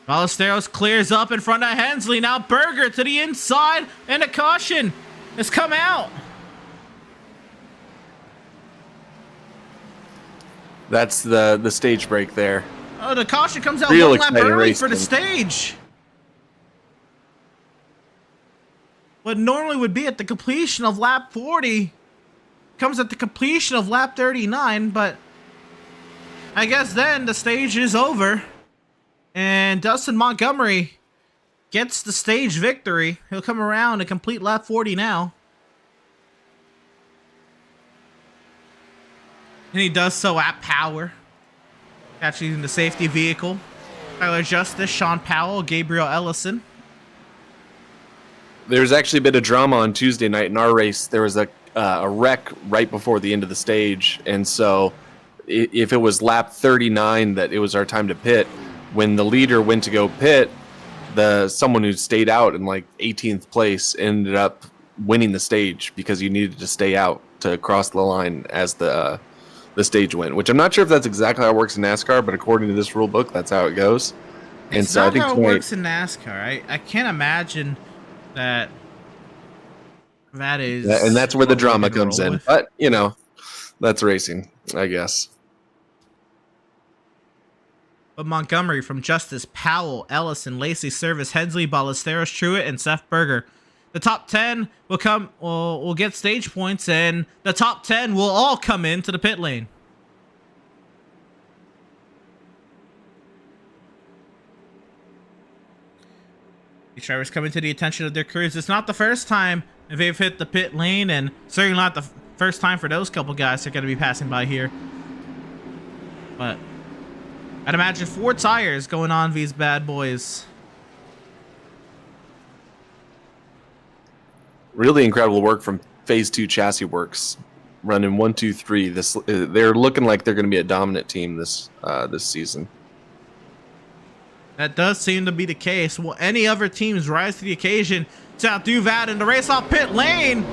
Ballesteros clears up in front of Hensley. Now Berger to the inside, and a caution has come out. That's the stage break there. Oh, the caution comes out Real 1 lap exciting early racing. for the stage. What normally would be at the completion of lap 40 comes at the completion of lap 39, but I guess then the stage is over. And Dustin Montgomery gets the stage victory. He'll come around and complete lap 40 now. And he does so at power. Actually using the safety vehicle. Tyler Justice, Sean Powell, Gabriel Ellison. There's actually a bit of drama on Tuesday night in our race. There was a wreck right before the end of the stage. And so if it was lap 39 that it was our time to pit, when the leader went to go pit, someone who stayed out in like 18th place ended up winning the stage because you needed to stay out to cross the line as the stage went, which I'm not sure if that's exactly how it works in NASCAR, but according to this rule book, that's how it goes. And it's so not I think how it works in NASCAR. I can't imagine that is... and that's where the drama what we're gonna comes roll in. with. But, you know, that's racing, I guess. But Montgomery from Justice, Powell, Ellison, Lacey, Service, Hensley, Ballesteros, Truett, and Seth Berger. The top 10 will get stage points, and the top 10 will all come into the pit lane. These drivers coming to the attention of their crews. It's not the first time they've hit the pit lane, and certainly not the first time for those couple guys that are going to be passing by here. But I'd imagine 4 tires going on these bad boys. Really incredible work from Phase 2 Chassis Works, running 1, 2, 3. They're looking like they're going to be a dominant team this season. That does seem to be the case. Will any other teams rise to the occasion to outdo that in the race off pit lane?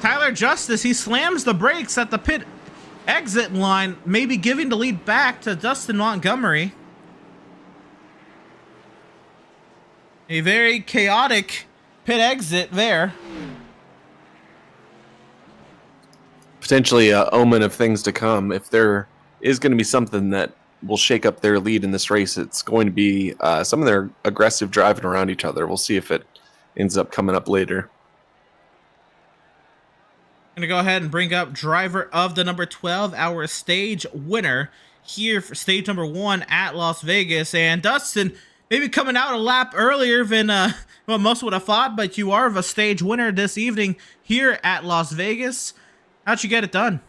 Tyler Justice, he slams the brakes at the pit exit line, maybe giving the lead back to Dustin Montgomery. A very chaotic pit exit there. Potentially an omen of things to come. If there is going to be something that will shake up their lead in this race, it's going to be some of their aggressive driving around each other. We'll see if it ends up coming up later. I'm going to go ahead and bring up driver of the number 12, our stage winner here for stage number 1 at Las Vegas. And Dustin, maybe coming out a lap earlier than what most would have thought, but you are the stage winner this evening here at Las Vegas. How'd you get it done?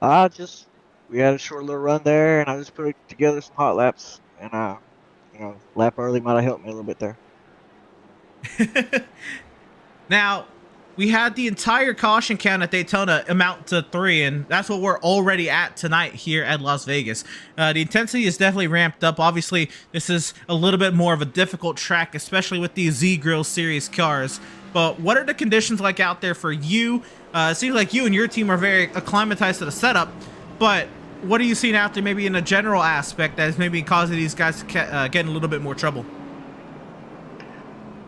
We had a short little run there, and I just put together some hot laps, and lap early might have helped me a little bit there. Now, we had the entire caution count at Daytona amount to 3, and that's what we're already at tonight here at Las Vegas. The intensity is definitely ramped up. Obviously, this is a little bit more of a difficult track, especially with these Z-Grill Series cars. But what are the conditions like out there for you? It seems like you and your team are very acclimatized to the setup, but what are you seeing out there maybe in a general aspect that is maybe causing these guys to get in a little bit more trouble?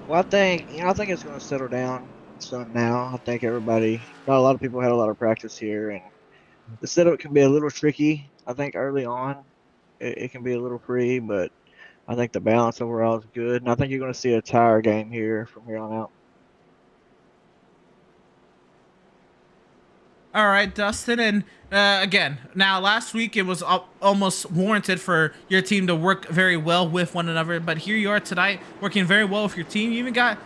Well, I think it's going to settle down some now. I think not a lot of people had a lot of practice here, and the setup can be a little tricky. I think early on it can be a little free, but I think the balance overall is good, and I think you're going to see a tire game here from here on out. All right, Dustin, and again, now last week it was almost warranted for your team to work very well with one another, but here you are tonight working very well with your team. You even got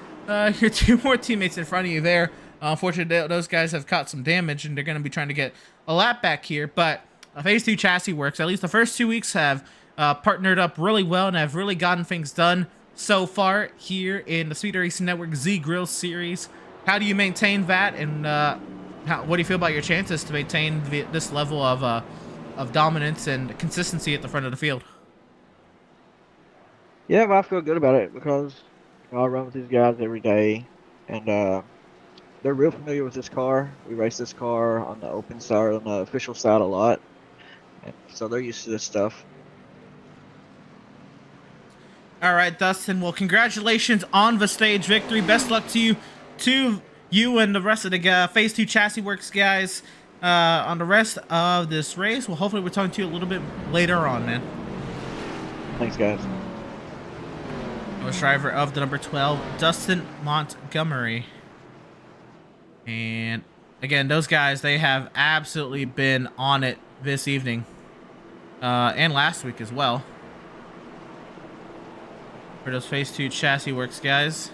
your 2 more teammates in front of you there. Unfortunately, those guys have caught some damage, and they're going to be trying to get a lap back here, but Phase 2 Chassis Works, at least the first 2 weeks, have partnered up really well and have really gotten things done so far here in the Speed Racing Network Z Grill Series. How do you maintain that, and what do you feel about your chances to maintain this level of dominance and consistency at the front of the field? Yeah, but I feel good about it because I run with these guys every day, and they're real familiar with this car. We race this car on the open side, on the official side a lot, and so they're used to this stuff. All right, Dustin. Well, congratulations on the stage victory. Best luck to you and the rest of the Phase 2 Chassis Works guys on the rest of this race. Well, hopefully we're talking to you a little bit later on, man. Thanks, guys. Driver of the number 12, Dustin Montgomery. And again, those guys, they have absolutely been on it this evening and last week as well. For those Phase 2 Chassis Works guys.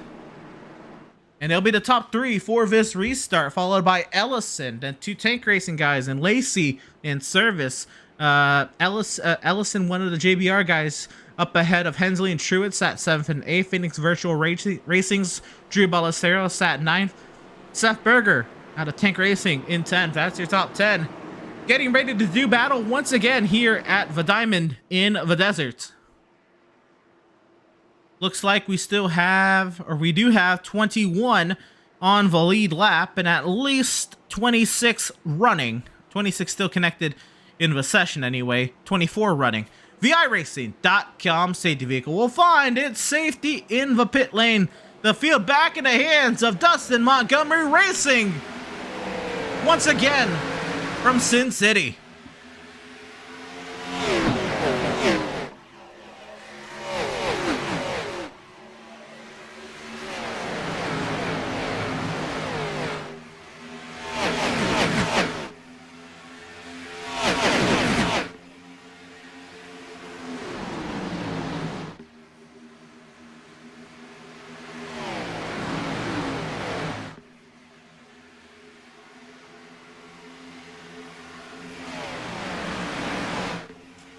And they'll be the top 3 for this restart, followed by Ellison, then 2 Tank Racing guys, and Lacey in service. Ellison, one of the JBR guys, up ahead of Hensley and Truitt, sat 7th and 8th. Phoenix Virtual Racing's Drew Ballesteros sat 9th. Seth Berger out of Tank Racing in 10th. That's your top 10. Getting ready to do battle once again here at the Diamond in the Desert. Looks like we do have 21 on the lead lap and at least 26 running. 26 still connected in the session anyway. 24 running. VIRacing.com safety vehicle will find its safety in the pit lane. The field back in the hands of Dustin Montgomery Racing. Once again from Sin City.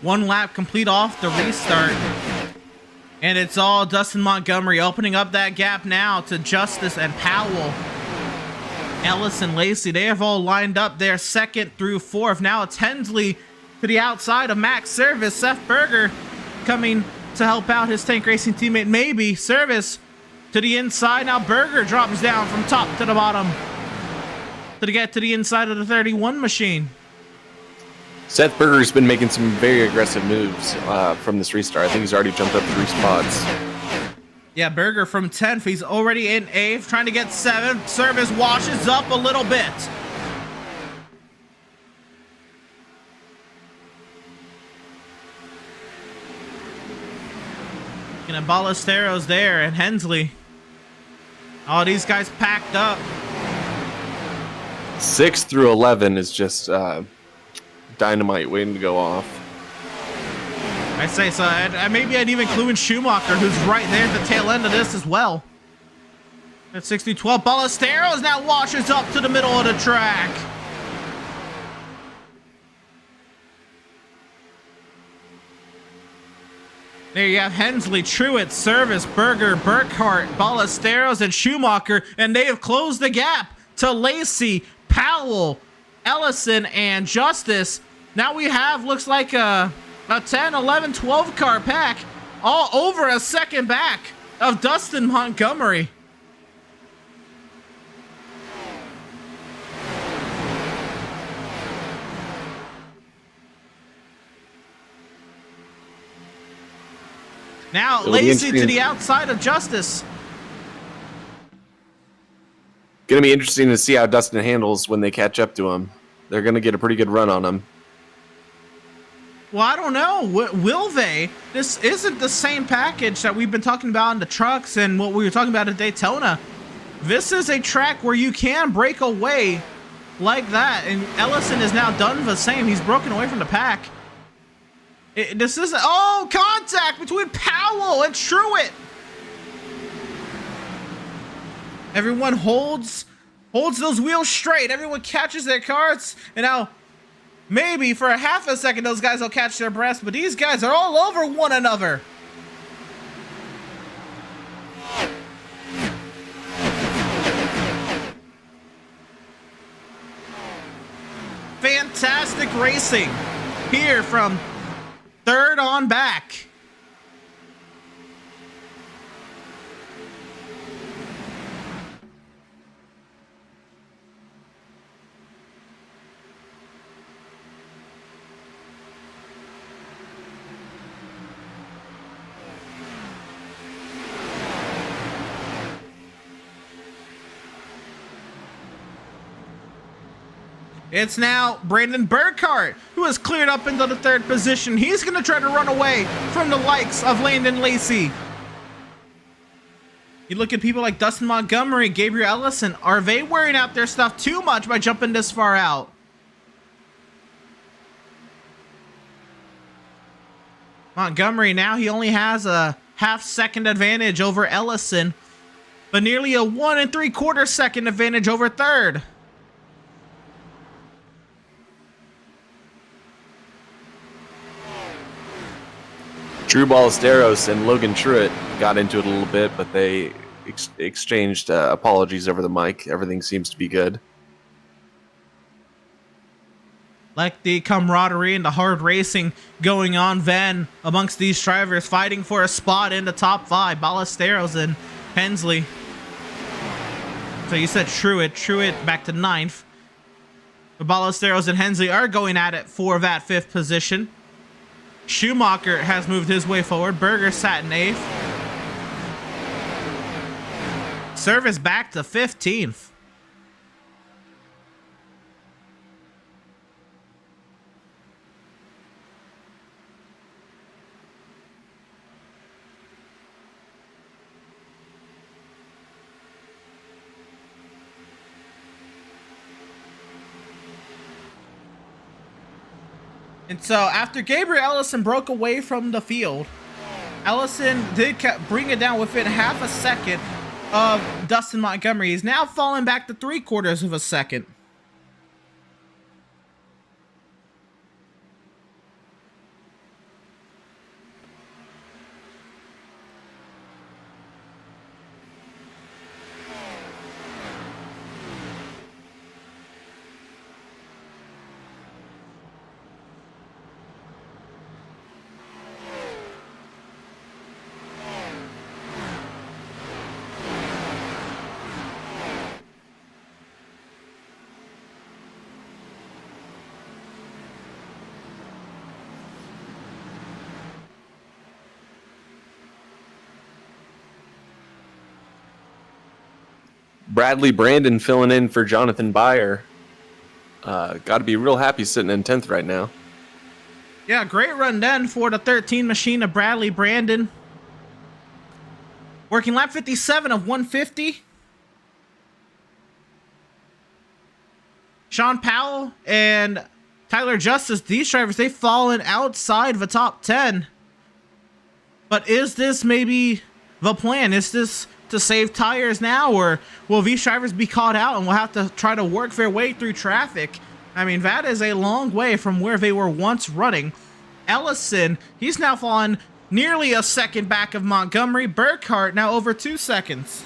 One lap complete off the restart. And it's all Dustin Montgomery opening up that gap now to Justice and Powell. Ellis and Lacey, they have all lined up there 2nd through 4th. Now it's Hensley to the outside of Max Service. Seth Berger coming to help out his Tank Racing teammate. Maybe Service to the inside. Now Berger drops down from top to the bottom to get to the inside of the 31 machine. Seth Berger's been making some very aggressive moves from this restart. I think he's already jumped up 3 spots. Yeah, Berger from 10th. He's already in 8th, trying to get 7th. Service washes up a little bit. And Ballesteros there, and Hensley. All these guys packed up. 6 through 11 is just dynamite waiting to go off. I say so. Maybe I'd even clue in Schumacher, who's right there at the tail end of this as well. At 6 through 12, Ballesteros now washes up to the middle of the track. There you have Hensley, Truitt, Service, Berger, Burkhart, Ballesteros, and Schumacher, and they have closed the gap to Lacey, Powell, Ellison, and Justice. Now we have, looks like a 10, 11, 12 car pack, all over a second back of Dustin Montgomery. Now Lacey to the outside of Justice. Going to be interesting to see how Dustin handles when they catch up to him. They're going to get a pretty good run on him. Well, I don't know. Will they? This isn't the same package that we've been talking about in the trucks and what we were talking about at Daytona. This is a track where you can break away like that, and Ellison has now done the same. He's broken away from the pack. This is contact between Powell and Truitt. Everyone holds those wheels straight. Everyone catches their carts, and now Maybe for a half a second those guys will catch their breath, but these guys are all over one another. Fantastic racing here from third on back. It's now Brandon Burkhart, who has cleared up into the third position. He's going to try to run away from the likes of Landon Lacey. You look at people like Dustin Montgomery, Gabriel Ellison. Are they wearing out their stuff too much by jumping this far out? Montgomery now, he only has a half-second advantage over Ellison, but nearly a 1 3/4 second advantage over third. Drew Ballesteros and Logan Truitt got into it a little bit, but they exchanged apologies over the mic. Everything seems to be good. Like the camaraderie and the hard racing going on then amongst these drivers fighting for a spot in the top 5. Ballesteros and Hensley. So you said Truitt back to 9th. The Ballesteros and Hensley are going at it for that 5th position. Schumacher has moved his way forward. Berger sat in 8th. Service back to 15th. And so after Gabriel Ellison broke away from the field, Ellison did bring it down within half a second of Dustin Montgomery. He's now fallen back to 3/4 of a second. Bradley Brandon filling in for Jonathan Byer. Got to be real happy sitting in 10th right now. Yeah, great run then for the 13 machine of Bradley Brandon. Working lap 57 of 150. Sean Powell and Tyler Justice, these drivers, they've fallen outside the top 10. But is this maybe the plan? Is this to save tires now, or will these drivers be caught out and will have to try to work their way through traffic? I mean, that is a long way from where they were once running. Ellison, he's now fallen nearly a second back of Montgomery. Burkhart now over 2 seconds.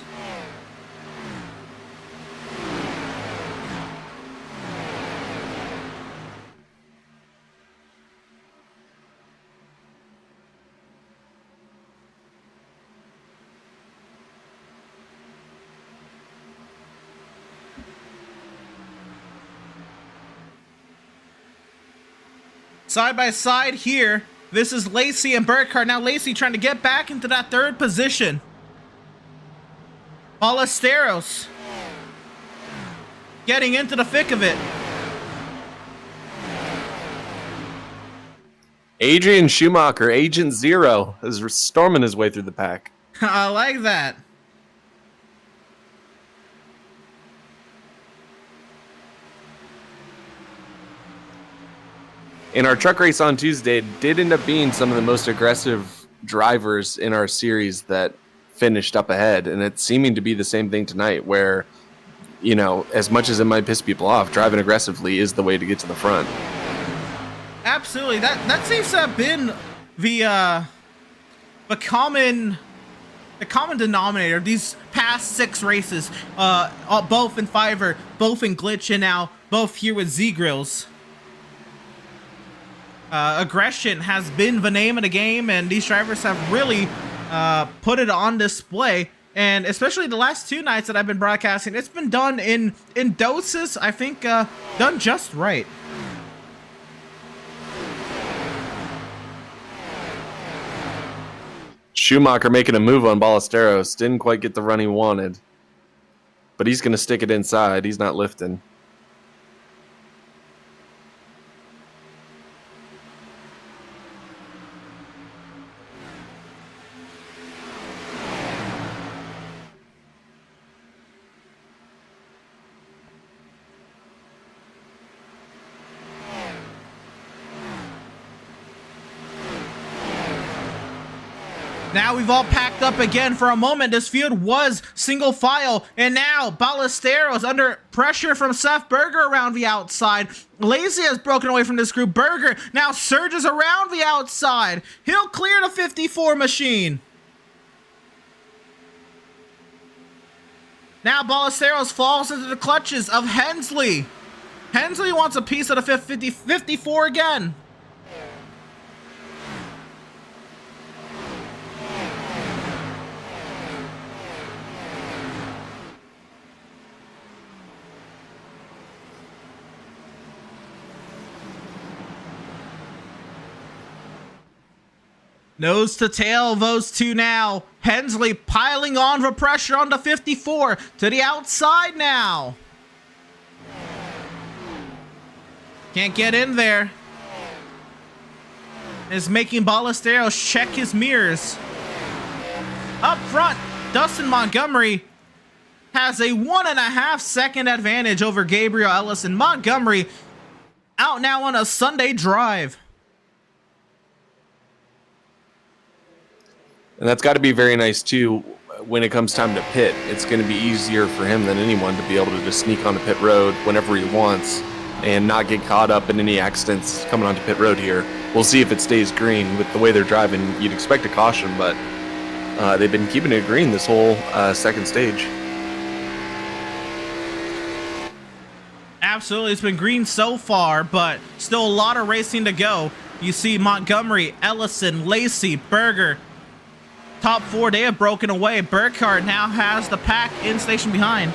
Side by side here, this is Lacey and Burkhart. Now Lacey trying to get back into that 3rd position. Ballesteros getting into the thick of it. Adrian Schumacher, Agent Zero, is storming his way through the pack. I like that. In our truck race on Tuesday, it did end up being some of the most aggressive drivers in our series that finished up ahead. And it's seeming to be the same thing tonight where, you know, as much as it might piss people off, driving aggressively is the way to get to the front. Absolutely. That seems to have been the common denominator these past 6 races, both in Fiverr, both in Glitch, and now both here with Z-Grills. Aggression has been the name of the game, and these drivers have really put it on display. And especially the last 2 nights that I've been broadcasting, it's been done in doses, I think, done just right. Schumacher making a move on Ballesteros. Didn't quite get the run he wanted. But he's going to stick it inside. He's not lifting. Now we've all packed up again for a moment. This field was single file, and now Ballesteros under pressure from Seth Berger around the outside. Lacey has broken away from this group. Berger now surges around the outside. He'll clear the 54 machine. Now Ballesteros falls into the clutches of Hensley. Hensley wants a piece of the 54 again. Nose to tail, those two now. Hensley piling on for pressure on the 54 to the outside now. Can't get in there. Is making Ballesteros check his mirrors. Up front, Dustin Montgomery has a 1.5 second advantage over Gabriel Ellison. Montgomery out now on a Sunday drive. And that's got to be very nice, too, when it comes time to pit. It's going to be easier for him than anyone to be able to just sneak onto pit road whenever he wants and not get caught up in any accidents coming onto pit road here. We'll see if it stays green. With the way they're driving, you'd expect a caution, but they've been keeping it green this whole second stage. Absolutely, it's been green so far, but still a lot of racing to go. You see Montgomery, Ellison, Lacey, Berger. Top 4, they have broken away. Burkhardt now has the pack in station behind.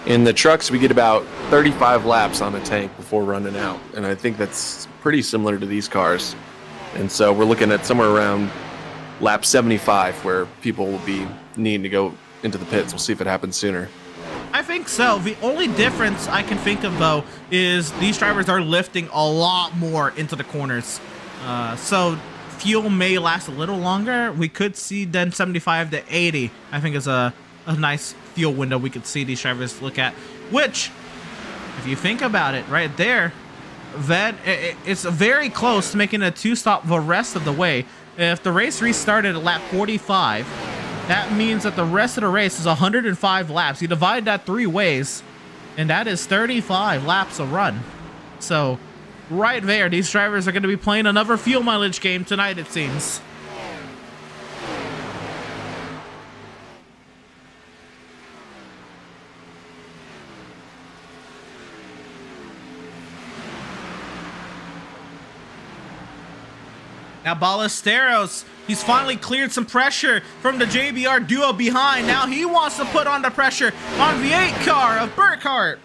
In the trucks, we get about 35 laps on a tank before running out, and I think that's pretty similar to these cars. And so we're looking at somewhere around lap 75 where people will be needing to go into the pits. We'll see if it happens sooner. I think so. The only difference I can think of, though, is these drivers are lifting a lot more into the corners. So fuel may last a little longer. We could see then 75 to 80, I think, is a nice fuel window we could see these drivers look at. Which, if you think about it right there, that it's very close to making a 2-stop the rest of the way. If the race restarted at lap 45, that means that the rest of the race is 105 laps. You divide that 3 ways, and that is 35 laps a run. So, right there, these drivers are going to be playing another fuel mileage game tonight, it seems. Now Ballesteros, he's finally cleared some pressure from the JBR duo behind. Now he wants to put on the pressure on the 8 car of Burkhardt.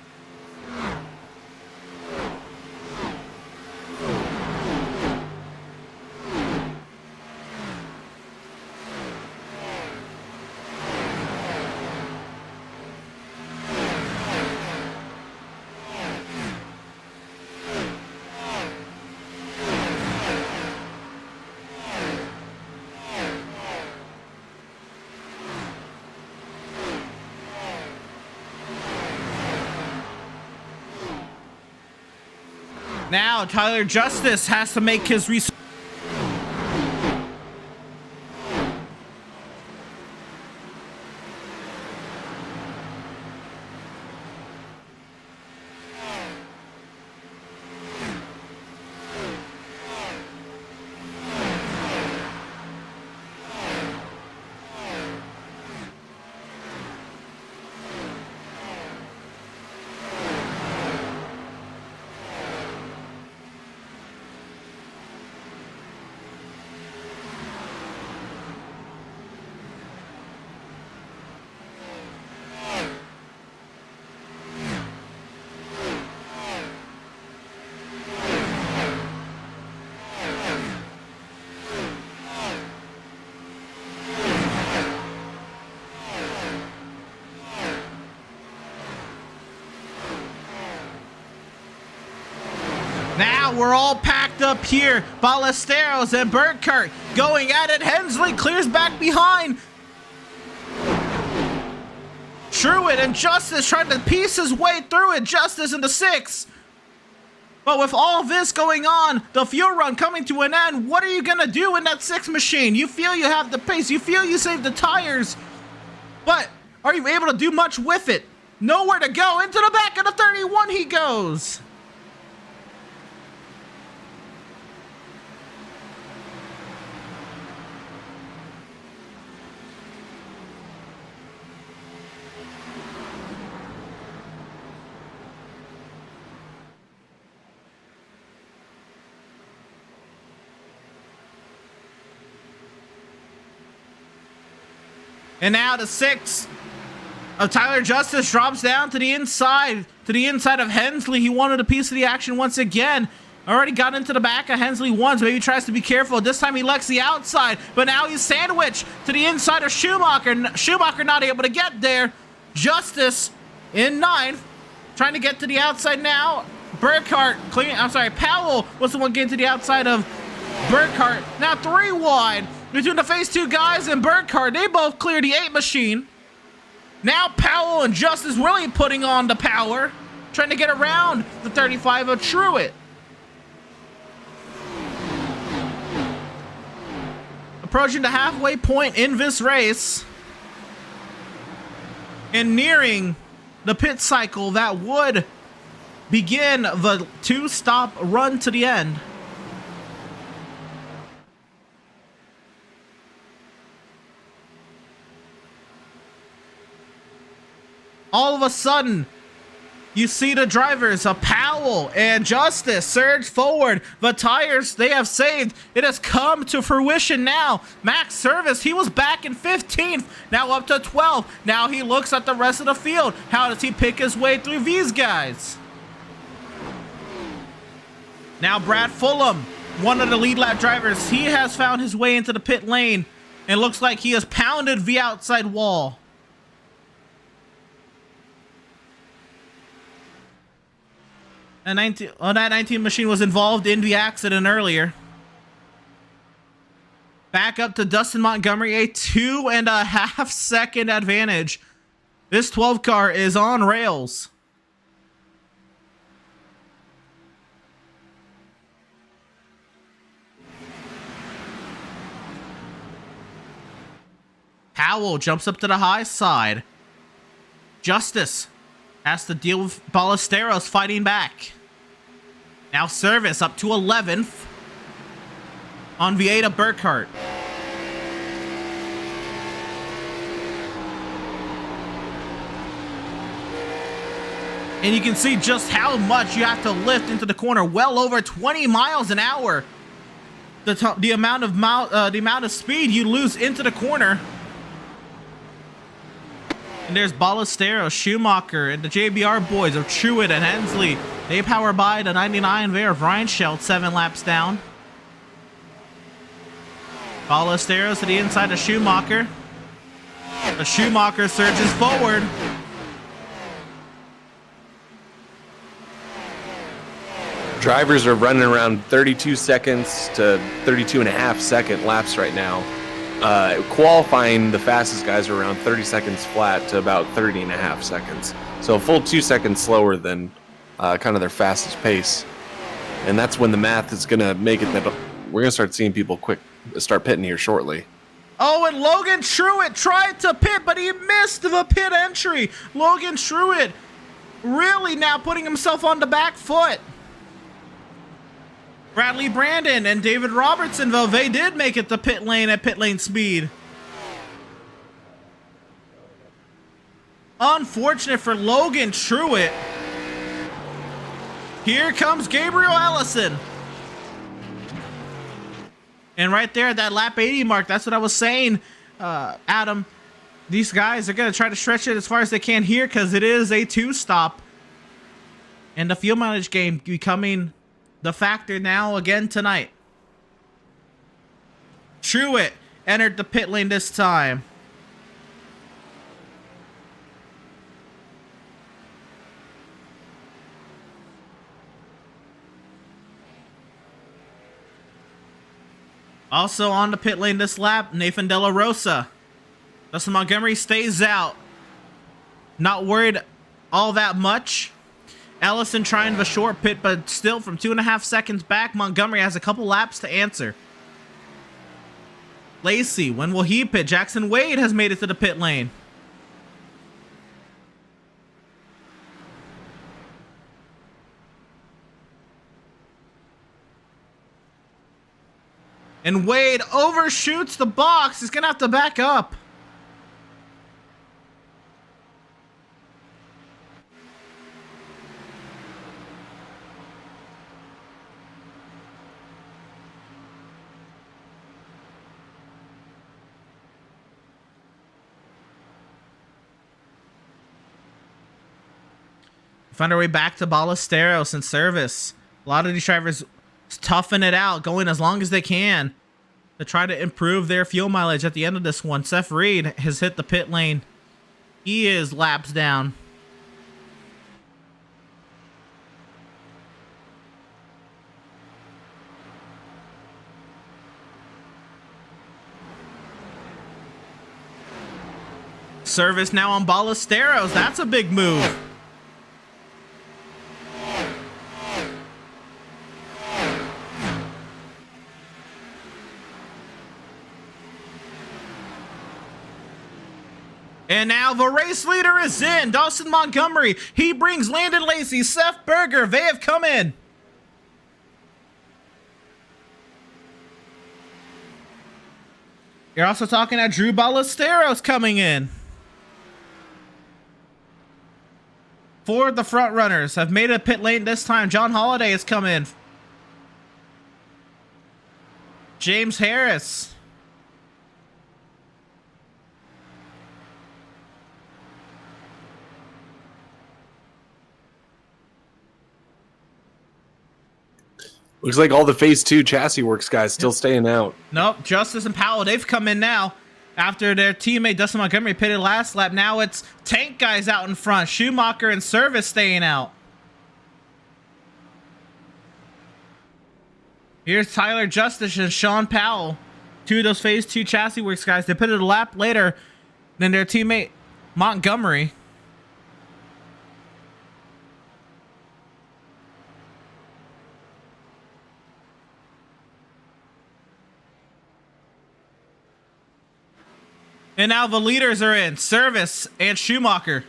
Now Tyler Justice has to make his Now we're all packed up here. Ballesteros and Burkhardt going at it. Hensley clears back behind. Truitt and Justice trying to piece his way through it. Justice into 6. But with all this going on, the fuel run coming to an end, what are you going to do in that 6 machine? You feel you have the pace. You feel you saved the tires. But are you able to do much with it? Nowhere to go. Into the back of the 31 he goes. And now the 6 of Tyler Justice drops down to the inside of Hensley. He wanted a piece of the action once again. Already got into the back of Hensley once. Maybe tries to be careful. This time he elects the outside, but now he's sandwiched to the inside of Schumacher. Schumacher not able to get there. Justice in 9th, trying to get to the outside now. Powell was the one getting to the outside of Burkhardt. Now 3 wide. Between the phase 2 guys and Burkhardt, they both clear the 8 machine. Now Powell and Justice really putting on the power, trying to get around the 35 of Truitt. Approaching the halfway point in this race and nearing the pit cycle that would begin the 2-stop run to the end. All of a sudden, you see the drivers of Powell and Justice surge forward. The tires they have saved. It has come to fruition now. Max Service, he was back in 15th, now up to 12th. Now he looks at the rest of the field. How does he pick his way through these guys? Now Brad Fulham, one of the lead lap drivers, he has found his way into the pit lane and looks like he has pounded the outside wall. That 19 machine was involved in the accident earlier. Back up to Dustin Montgomery, a 2.5 second advantage. This 12 car is on rails. Powell jumps up to the high side. Justice has to deal with Ballesteros fighting back. Now Service up to 11th on Vieta Burkhardt. And you can see just how much you have to lift into the corner. Well over 20 miles an hour. The amount of speed you lose into the corner. And there's Ballesteros, Schumacher, and the JBR boys of Truitt and Hensley. They power by the 99 there of Reinschelt, 7 laps down. Ballesteros to the inside of Schumacher. The Schumacher surges forward. Drivers are running around 32 seconds to 32.5 second laps right now. Qualifying, the fastest guys are around 30 seconds flat to about 30.5 seconds. So a full 2 seconds slower than kind of their fastest pace. And that's when the math is going to make it that we're going to start seeing people start pitting here shortly. Oh, and Logan Truitt tried to pit, but he missed the pit entry. Logan Truitt really now putting himself on the back foot. Bradley Brandon and David Robertson, though, they did make it to pit lane at pit lane speed. Unfortunate for Logan Truitt. Here comes Gabriel Ellison. And right there at that lap 80 mark, that's what I was saying, Adam. These guys are going to try to stretch it as far as they can here because it is a 2-stop. And the fuel mileage game becoming the factor now again tonight. Truitt entered the pit lane this time. Also on the pit lane this lap, Nathan De La Rosa. Dustin Montgomery stays out. Not worried all that much. Ellison trying the short pit, but still from 2.5 seconds back, Montgomery has a couple laps to answer. Lacey, when will he pit? Jackson Wade has made it to the pit lane. And Wade overshoots the box. He's going to have to back up. Find our way back to Ballesteros in service. A lot of these drivers toughing it out, going as long as they can to try to improve their fuel mileage at the end of this one. Seth Reed has hit the pit lane. He is laps down. Service now on Ballesteros. That's a big move. And now the race leader is in. Dustin Montgomery. He brings Landon Lacey, Seth Berger. They have come in. You're also talking at Drew Ballesteros coming in. Four of the front runners have made a pit lane this time. John Holiday has come in. James Harris. Looks like all the Phase 2 chassis works guys still staying out. Nope, Justice and Powell, they've come in now. After their teammate Dustin Montgomery pitted last lap, now it's tank guys out in front. Schumacher and Service staying out. Here's Tyler Justice and Sean Powell. Two of those Phase 2 chassis works guys. They pitted a lap later than their teammate Montgomery. And now the leaders are in. Service and Schumacher.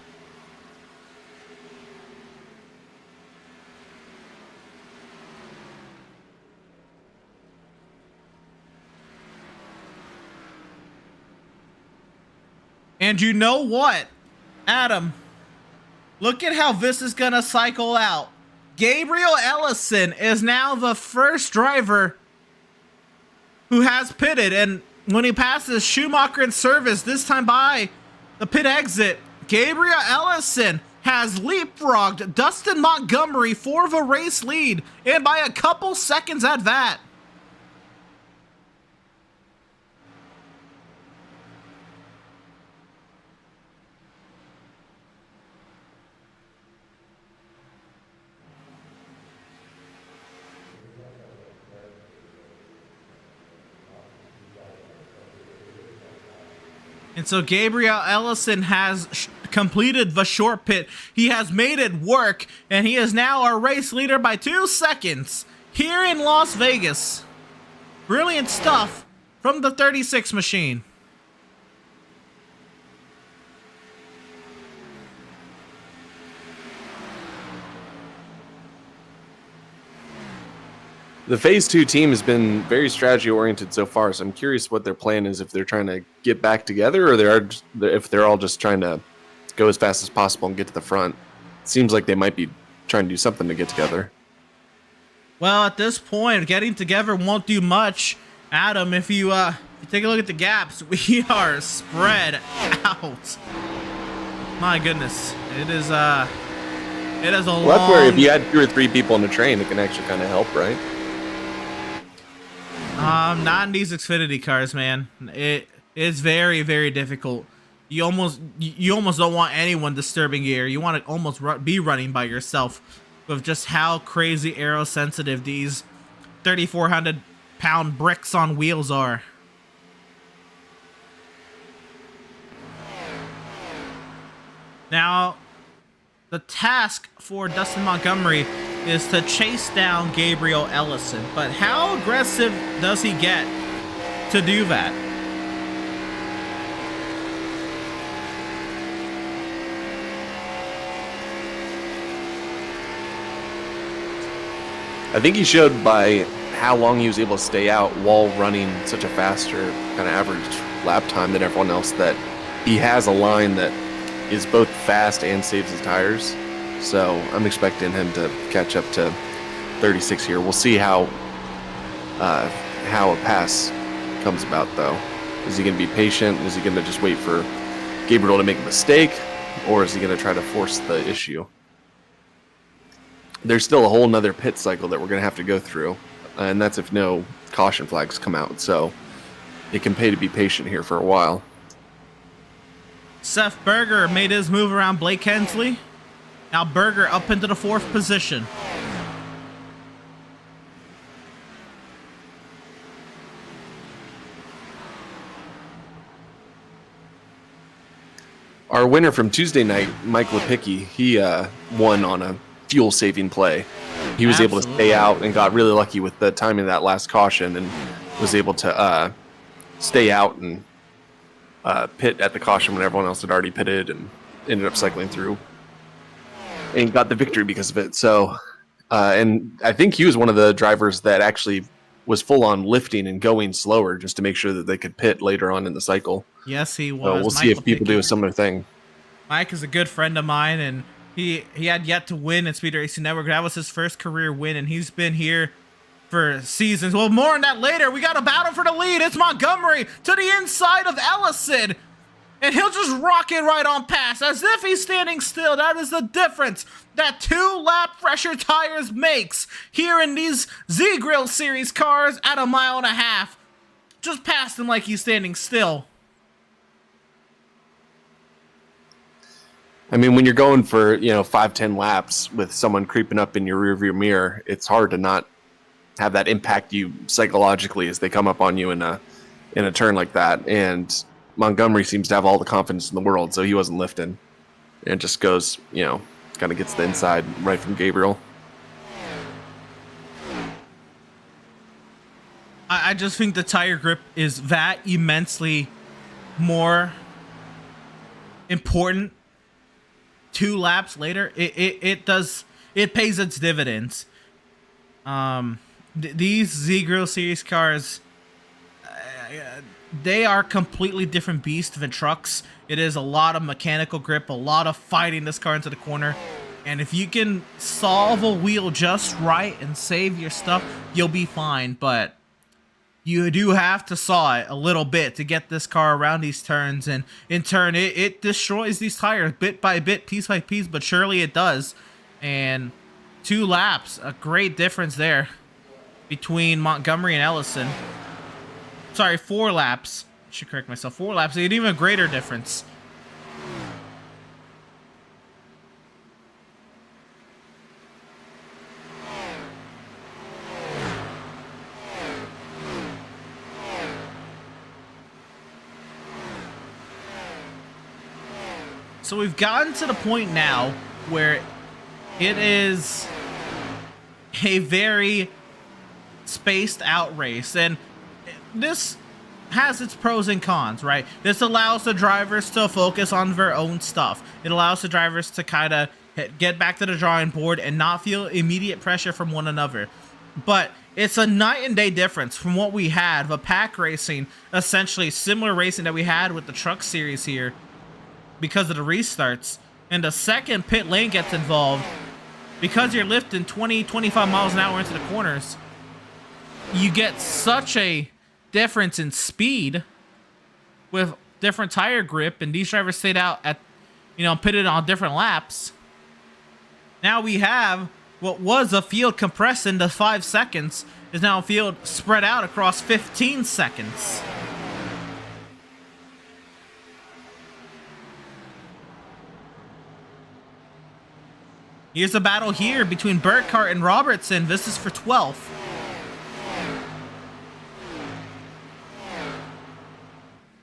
And you know what, Adam? Look at how this is going to cycle out. Gabriel Ellison is now the first driver who has pitted, and when he passes Schumacher in Service, this time by the pit exit, Gabriel Ellison has leapfrogged Dustin Montgomery for the race lead, and by a couple seconds at that. And so Gabriel Ellison has completed the short pit. He has made it work, and he is now our race leader by 2 seconds here in Las Vegas. Brilliant stuff from the 36 machine. The Phase 2 team has been very strategy oriented so far, so I'm curious what their plan is, if they're trying to get back together or if they're all just trying to go as fast as possible and get to the front. It seems like they might be trying to do something to get together. Well, at this point, getting together won't do much. Adam, if you take a look at the gaps, we are spread out. My goodness. It is a long... Well, that's where if you had 2 or 3 people in a train, it can actually kind of help, right? Not in these Xfinity cars, man. It is very, very difficult. You almost don't want anyone disturbing your ear. You want to almost be running by yourself with just how crazy aero sensitive these 3,400 pound bricks on wheels are. Now, the task for Dustin Montgomery is to chase down Gabriel Ellison, but how aggressive does he get to do that? I think he showed by how long he was able to stay out while running such a faster kind of average lap time than everyone else that he has a line that is both fast and saves his tires. So I'm expecting him to catch up to 36 here. We'll see how a pass comes about, though. Is he going to be patient? Is he going to just wait for Gabriel to make a mistake? Or is he going to try to force the issue? There's still a whole nother pit cycle that we're going to have to go through, and that's if no caution flags come out. So it can pay to be patient here for a while. Seth Berger made his move around Blake Hensley. Now Berger up into the 4th position. Our winner from Tuesday night, Mike Lipicki, he won on a fuel-saving play. He was able to stay out and got really lucky with the timing of that last caution and was able to stay out and pit at the caution when everyone else had already pitted and ended up cycling through and got the victory because of it. So, and I think he was one of the drivers that actually was full on lifting and going slower just to make sure that they could pit later on in the cycle. Yes, he was. So we'll see if people do a similar thing. Mike is a good friend of mine, and he had yet to win in Speed Racing Network. That was his first career win, and he's been here for seasons. Well, more on that later. We got a battle for the lead. It's Montgomery to the inside of Ellison, and he'll just rock it right on past as if he's standing still. That is the difference that 2-lap fresher tires makes here in these Z-Grill Series cars at 1.5 miles. Just past him like he's standing still. I mean, when you're going for, 5-10 laps with someone creeping up in your rearview mirror, it's hard to not have that impact you psychologically as they come up on you in a turn like that. And Montgomery seems to have all the confidence in the world, so he wasn't lifting. And just goes, kind of gets the inside right from Gabriel. I just think the tire grip is that immensely more important 2 laps later. It pays its dividends. These Z-Grill Series cars, they are completely different beasts than trucks. It is a lot of mechanical grip, a lot of fighting this car into the corner. And if you can solve a wheel just right and save your stuff, you'll be fine. But you do have to saw it a little bit to get this car around these turns, and in turn it destroys these tires bit by bit, piece by piece, but surely it does. And 2 laps, a great difference there between Montgomery and Ellison. Sorry, 4 laps. I should correct myself. 4 laps, an even greater difference. So we've gotten to the point now where it is a very spaced out race, and this has its pros and cons, right? This allows the drivers to focus on their own stuff. It allows the drivers to kind of get back to the drawing board and not feel immediate pressure from one another. But it's a night and day difference from what we had, the pack racing, essentially similar racing that we had with the truck series here, because of the restarts. And the second pit lane gets involved, because you're lifting 20-25 miles an hour into the corners, you get such a difference in speed with different tire grip, and these drivers stayed out at, pitted on different laps. Now we have what was a field compressed into 5 seconds is now a field spread out across 15 seconds. Here's a battle here between Burkhart and Robertson. This is for 12th.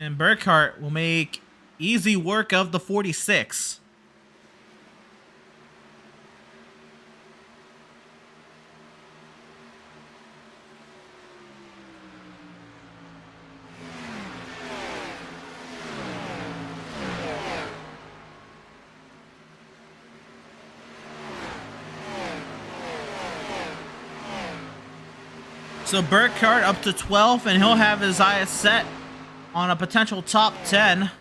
And Burkhart will make easy work of the 46. So Burkhart up to 12, and he'll have his eyes set on a potential top 10.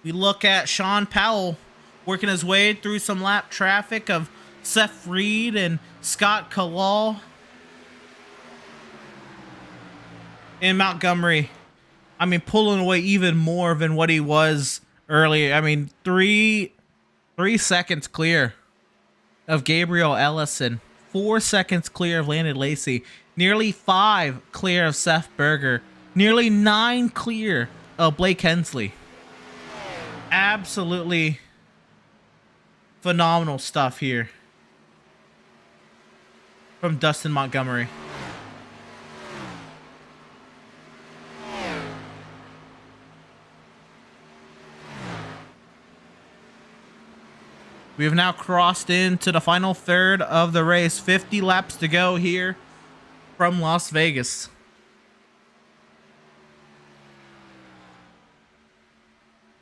We look at Sean Powell working his way through some lap traffic of Seth Reed and Scott Kalal. And Montgomery, I mean, pulling away even more than what he was earlier. I mean, three seconds clear of Gabriel Ellison. 4 seconds clear of Landon Lacey, nearly 5 clear of Seth Berger, nearly 9 clear of Blake Hensley. Absolutely phenomenal stuff here from Dustin Montgomery. We have now crossed into the final third of the race. 50 laps to go here from Las Vegas.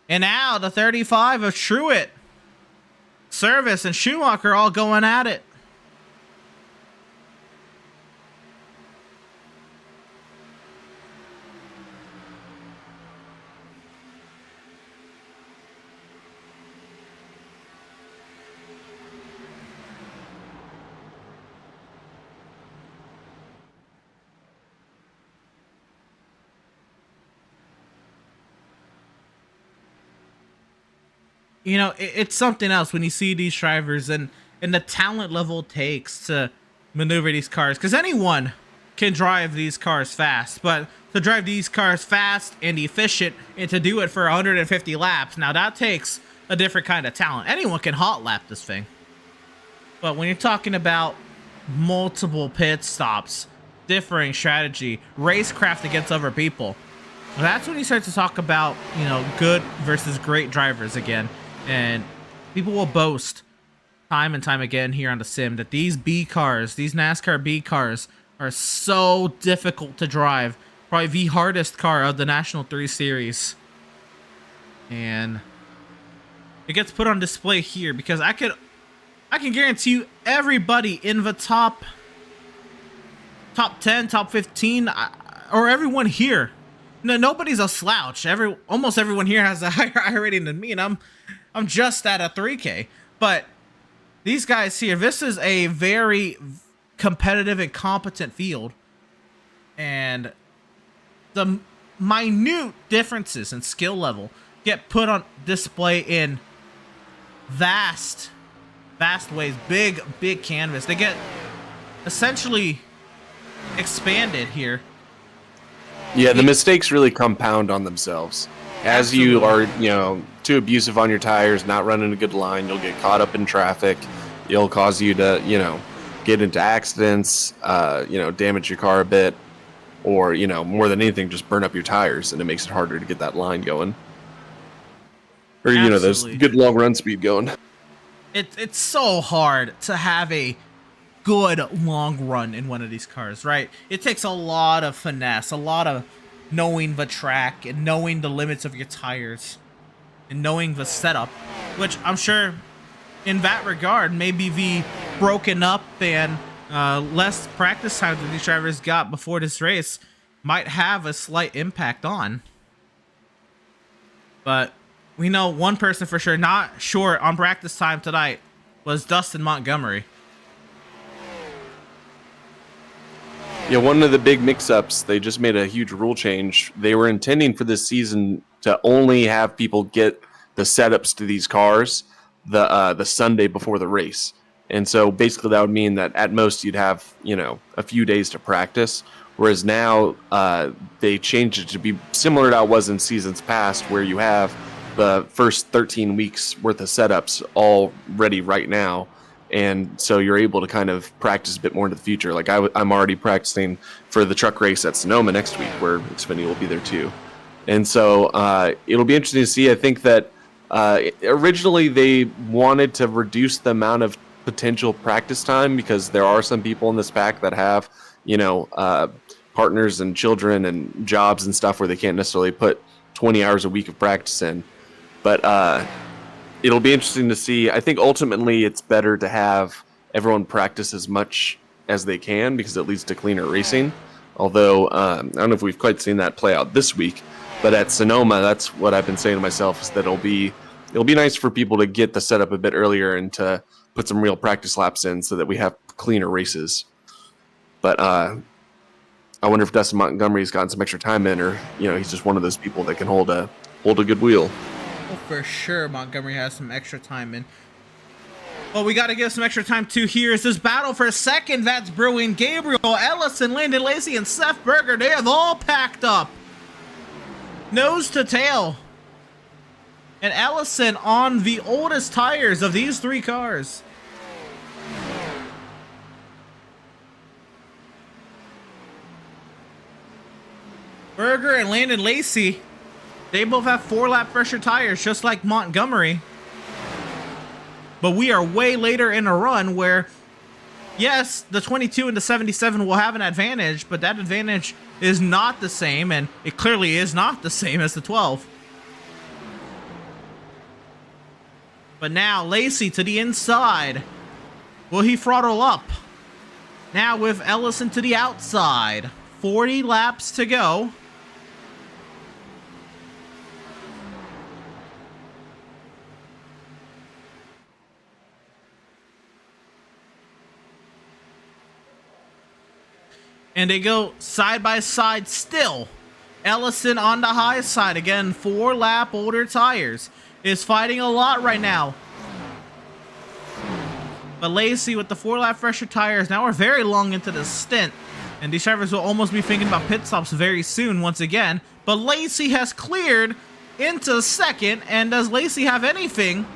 And now the 35 of Truett, Service, and Schumacher all going at it. You know, it's something else when you see these drivers and the talent level it takes to maneuver these cars. Because anyone can drive these cars fast, but to drive these cars fast and efficient and to do it for 150 laps, now that takes a different kind of talent. Anyone can hot lap this thing. But when you're talking about multiple pit stops, differing strategy, racecraft against other people, that's when you start to talk about, you know, good versus great drivers again. And people will boast time and time again here on the sim that these B cars, these NASCAR B cars, are so difficult to drive. Probably the hardest car of the National 3 Series. And it gets put on display here because I can guarantee you everybody in the top 10, top 15, or everyone here. No, nobody's a slouch. Almost everyone here has a higher rating than me, and I'm just at a 3K. But these guys here, this is a very competitive and competent field. And the minute differences in skill level get put on display in vast ways. Big canvas. They get essentially expanded here. Yeah, the mistakes really compound on themselves. As Absolutely. you are, you know, too abusive on your tires, not running a good line, you'll get caught up in traffic. It'll cause you to, you know, get into accidents, you know, damage your car a bit, or, you know, more than anything, just burn up your tires, and it makes it harder to get that line going. Or, you know, those Absolutely. good long run speed going. It's so hard to have a good long run in one of these cars, right? It takes a lot of finesse, a lot of knowing the track and knowing the limits of your tires and knowing the setup, which I'm sure in that regard, maybe the broken up and less practice time that these drivers got before this race might have a slight impact on. But we know one person for sure not short on practice time tonight was Dustin Montgomery. Yeah, one of the big mix-ups, they just made a huge rule change. They were intending for this season to only have people get the setups to these cars the Sunday before the race. And so basically that would mean that at most you'd have, you know, a few days to practice. Whereas now they changed it to be similar to how it was in seasons past, where you have the first 13 weeks worth of setups all ready right now. and so you're able to kind of practice a bit more into the future. Like I'm already practicing for the truck race at Sonoma next week, where Xfinity will be there too. And so it'll be interesting to see. I think that originally they wanted to reduce the amount of potential practice time because there are some people in this pack that have, partners and children and jobs and stuff where they can't necessarily put 20 hours a week of practice in. But it'll be interesting to see. I think ultimately it's better to have everyone practice as much as they can because it leads to cleaner racing. Although I don't know if we've quite seen that play out this week, but at Sonoma, that's what I've been saying to myself is that it'll be nice for people to get the setup a bit earlier and to put some real practice laps in so that we have cleaner races. But I wonder if Dustin Montgomery's gotten some extra time in, or he's just one of those people that can hold a good wheel. Well, for sure, Montgomery has some extra time in. Well, we got to give some extra time to here is this battle for second that's brewing. Gabriel Ellison, Landon Lacey, and Seth Berger, they have all packed up. Nose to tail. And Ellison on the oldest tires of these three cars. Berger and Landon Lacey, they both have 4-lap pressure tires, just like Montgomery. But we are way later in a run where, yes, the 22 and the 77 will have an advantage, but that advantage is not the same, and it clearly is not the same as the 12. But now, Lacey to the inside. Will he throttle up? Now with Ellison to the outside. 40 laps to go. And they go side by side still. Ellison on the high side. Again, 4-lap older tires. Is fighting a lot right now. But Lacey with the 4-lap fresher tires. Now we're very long into the stint. And these drivers will almost be thinking about pit stops very soon once again. But Lacey has cleared into second. And does Lacey have anything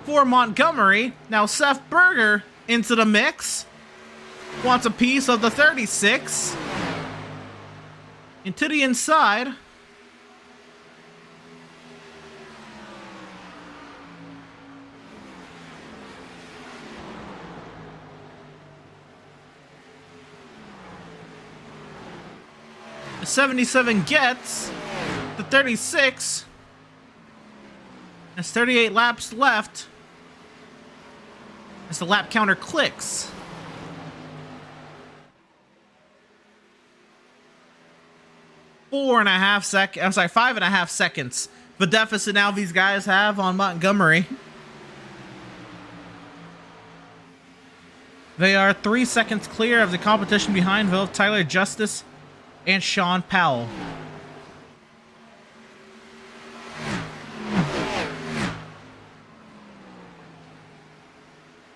for Montgomery? Now Seth Berger into the mix. Wants a piece of the 36. Into the inside. The 77 gets the 36. There's 38 laps left. As the lap counter clicks. I'm sorry, 5.5 seconds. The deficit now these guys have on Montgomery. They are 3 seconds clear of the competition behind both Tyler Justice and Sean Powell.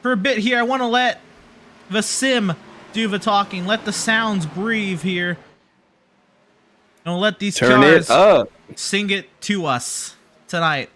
For a bit here, I want to let the sim do the talking. Let the sounds breathe here. And we'll let these cars sing it to us tonight.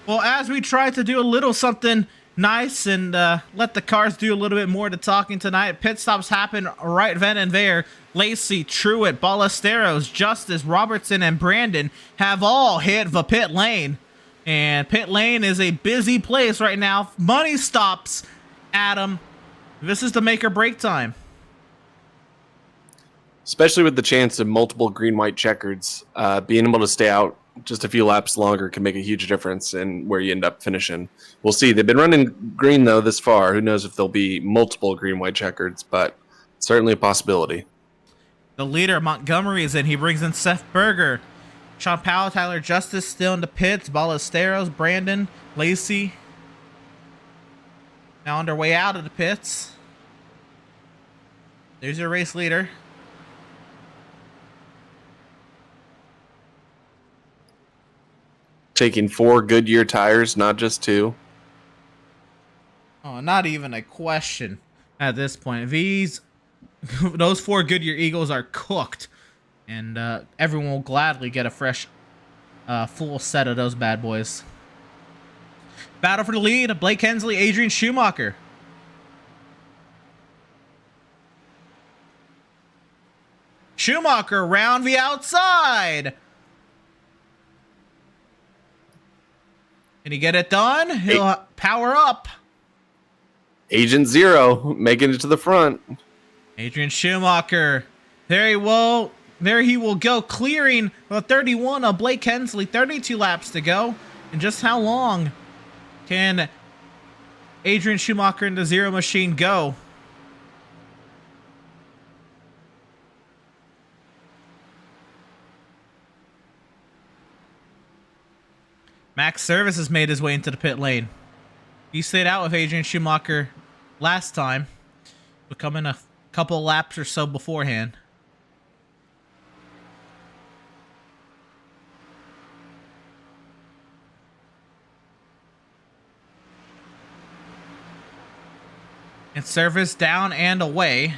Well, as we try to do a little something nice and let the cars do a little bit more to talking tonight. Pit stops happen right then and there. Lacey, Truitt, Ballesteros, Justice, Robertson, and Brandon have all hit the pit lane. And pit lane is a busy place right now. Money stops, Adam. This is the make or break time. Especially with the chance of multiple green-white checkers, being able to stay out just a few laps longer can make a huge difference in where you end up finishing. We'll see. They've been running green, though, this far. Who knows if there'll be multiple green-white checkers, but certainly a possibility. The leader, Montgomery, is in. He brings in Seth Berger. Sean Powell, Tyler Justice still in the pits. Ballesteros, Brandon, Lacey. Now on their way out of the pits. There's your race leader. Taking 4 Goodyear tires, not just 2. Oh, not even a question at this point. Those 4 Goodyear Eagles are cooked, and everyone will gladly get a fresh, full set of those bad boys. Battle for the lead: Blake Hensley, Adrian Schumacher. Schumacher around the outside. Can he get it done? He'll power up. Agent Zero making it to the front. Adrian Schumacher. There he will go, clearing the 31 of Blake Hensley. 32 laps to go. And just how long can Adrian Schumacher and the Zero Machine go? Max Service has made his way into the pit lane. He stayed out with Adrian Schumacher last time, becoming a couple laps or so beforehand. And Service down and away.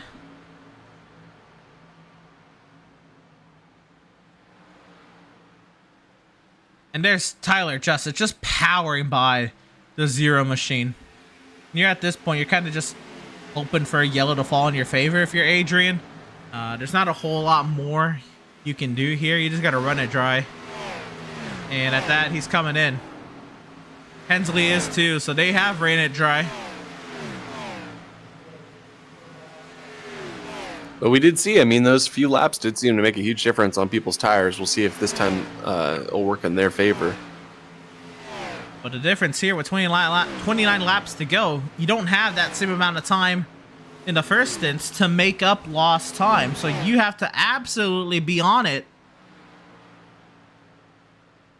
And there's Tyler Justice just powering by the Zero Machine. You're at this point, you're kind of just hoping for a yellow to fall in your favor if you're Adrian. There's not a whole lot more you can do here. You just got to run it dry. And at that, he's coming in. Hensley is too, so they have ran it dry. But we did see, I mean, those few laps did seem to make a huge difference on people's tires. We'll see if this time it'll work in their favor. But the difference here with 29 laps to go, you don't have that same amount of time in the first stint to make up lost time. So you have to absolutely be on it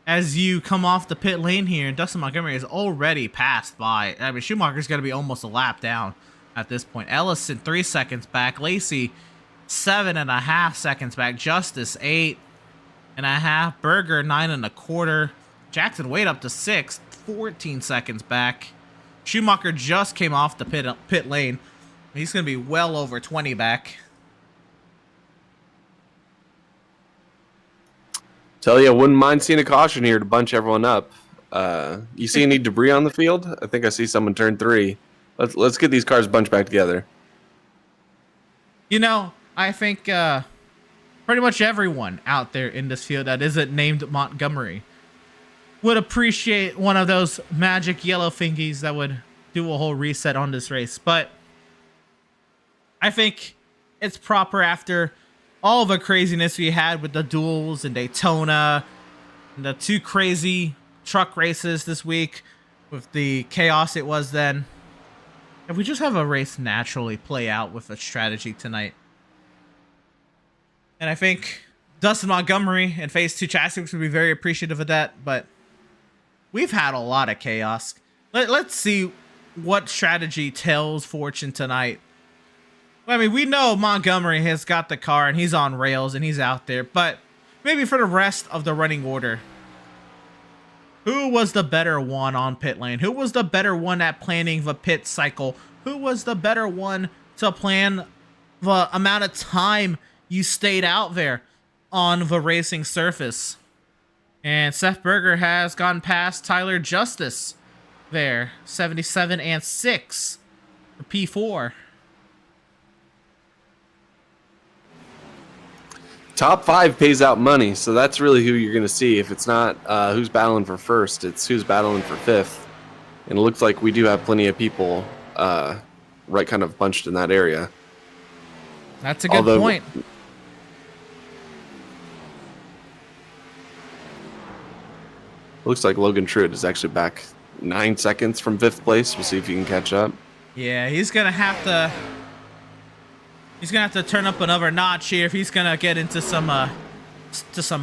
as you come off the pit lane here. And Dustin Montgomery is already passed by. I mean, Schumacher's going to be almost a lap down at this point. Ellison 3 seconds back. Lacey 7.5 seconds back. Justice 8.5. Berger 9.25. Jackson Wade up to 6th, 14 seconds back. Schumacher just came off the pit lane. He's going to be well over 20 back. Tell you, I wouldn't mind seeing a caution here to bunch everyone up. You see any debris on the field? I think I see someone turn 3. Let's get these cars bunched back together. You know, I think pretty much everyone out there in this field that isn't named Montgomery would appreciate one of those magic yellow thingies that would do a whole reset on this race. But I think it's proper after all the craziness we had with the duels in Daytona, and the 2 crazy truck races this week with the chaos it was then. If we just have a race naturally play out with a strategy tonight. And I think Dustin Montgomery and Phase 2 Chassis would be very appreciative of that, but we've had a lot of chaos. Let's see what strategy tells fortune tonight. I mean, we know Montgomery has got the car and he's on rails and he's out there, but maybe for the rest of the running order, who was the better one on pit lane? Who was the better one at planning the pit cycle? Who was the better one to plan the amount of time you stayed out there on the racing surface? And Seth Berger has gone past Tyler Justice there. 77 and 6 for P4. Top 5 pays out money, so that's really who you're going to see. If it's not who's battling for first, it's who's battling for fifth. And it looks like we do have plenty of people right kind of bunched in that area. That's a good point. Looks like Logan Truitt is actually back 9 seconds from 5th place. We'll see if he can catch up. Yeah, he's gonna have to turn up another notch here if he's gonna get into some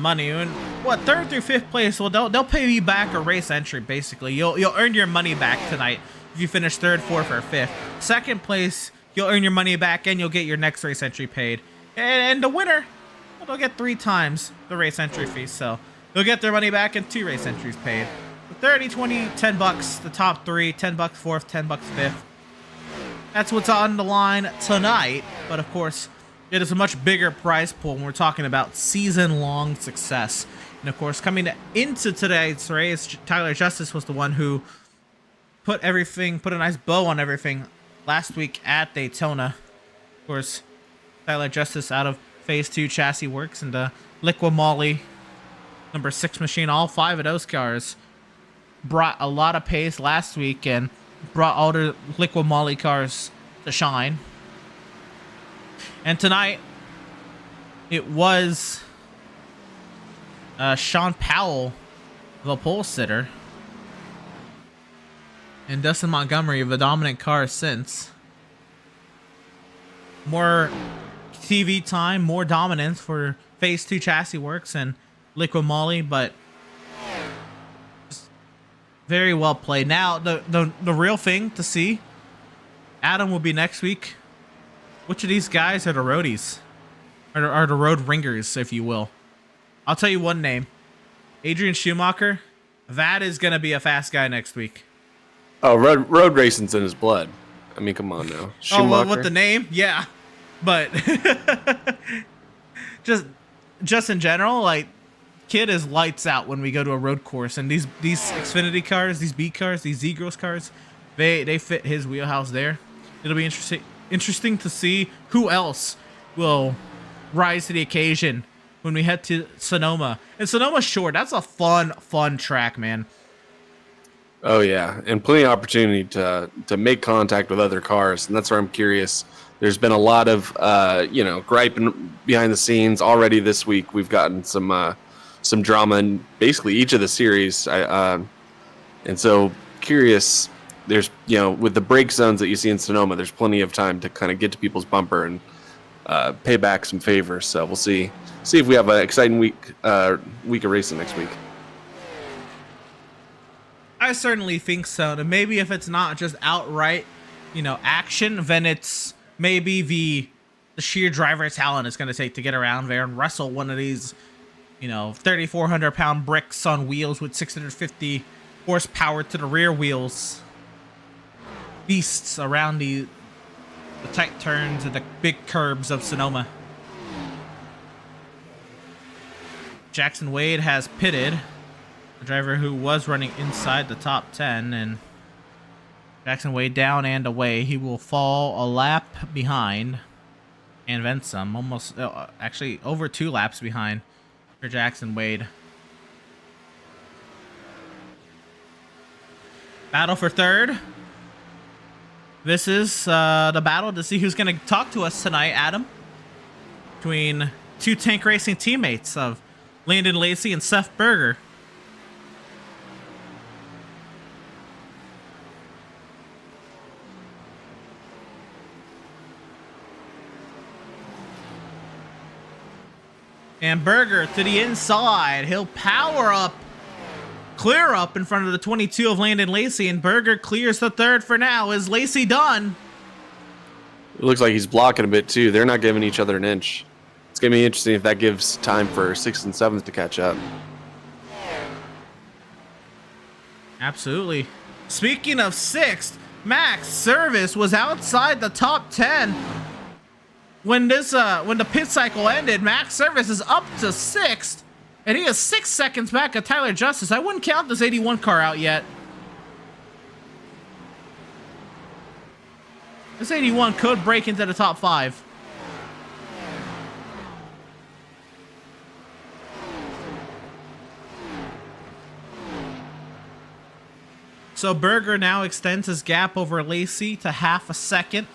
money. And what, 3rd through 5th place? Well, they'll pay you back a race entry basically. You'll earn your money back tonight if you finish 3rd, 4th, or 5th. 2nd place, you'll earn your money back and you'll get your next race entry paid. And the winner, well, they'll get 3 times the race entry fee. So they'll get their money back and 2 race entries paid. 30, 20, 10 bucks, the top 3, 10 bucks 4th, 10 bucks 5th. That's what's on the line tonight. But of course, it is a much bigger prize pool when we're talking about season-long success. And of course, coming into today's race, Tyler Justice was the one who put a nice bow on everything last week at Daytona. Of course, Tyler Justice out of Phase 2 Chassis Works and the Liqui Moly number 6 machine. All 5 of those cars brought a lot of pace last week and brought all the Liqui Moly cars to shine. And tonight, it was Sean Powell, the pole sitter, and Dustin Montgomery, the dominant car since. More TV time, more dominance for Phase 2 Chassis Works and Liqui Moly, but very well played. Now, the real thing to see, Adam will be next week. Which of these guys are the roadies? Are the road ringers, if you will? I'll tell you one name. Adrian Schumacher. That is going to be a fast guy next week. Oh, road racing's in his blood. I mean, come on now. Schumacher. Oh, well, with the name? Yeah. But just in general, like, kid is lights out when we go to a road course, and these Xfinity cars, these B cars, these Z-Gross cars, they fit his wheelhouse there. It'll be interesting to see who else will rise to the occasion when we head to Sonoma. And Sonoma's short. That's a fun track, man. Oh yeah, and plenty of opportunity to make contact with other cars, and that's where I'm curious. There's been a lot of griping behind the scenes already this week. We've gotten some drama in basically each of the series, and so curious. There's with the brake zones that you see in Sonoma, there's plenty of time to kind of get to people's bumper and pay back some favors. So we'll see if we have an exciting week of racing next week. I certainly think so. And maybe if it's not just outright, action, then it's maybe the sheer driver talent it's going to take to get around there and wrestle one of these 3,400 pound bricks on wheels with 650 horsepower to the rear wheels. Beasts around the tight turns and the big curbs of Sonoma. Jackson Wade has pitted, the driver who was running inside the top 10, and Jackson Wade down and away. He will fall a lap behind and then some, almost actually over 2 laps behind for Jackson Wade. Battle for third. This is the battle to see who's going to talk to us tonight, Adam. Between 2 tank racing teammates of Landon Lacey and Seth Berger. And Berger to the inside. He'll power up. Clear up in front of the 22 of Landon Lacey, and Berger clears the third for now. Is Lacey done? It looks like he's blocking a bit too. They're not giving each other an inch. It's going to be interesting if that gives time for 6th and 7th to catch up. Absolutely. Speaking of 6th, Max Service was outside the top 10. When the pit cycle ended, Max Service is up to 6th. And he is 6 seconds back at Tyler Justice. I wouldn't count this 81 car out yet. This 81 could break into the top 5. So Berger now extends his gap over Lacey to half a second.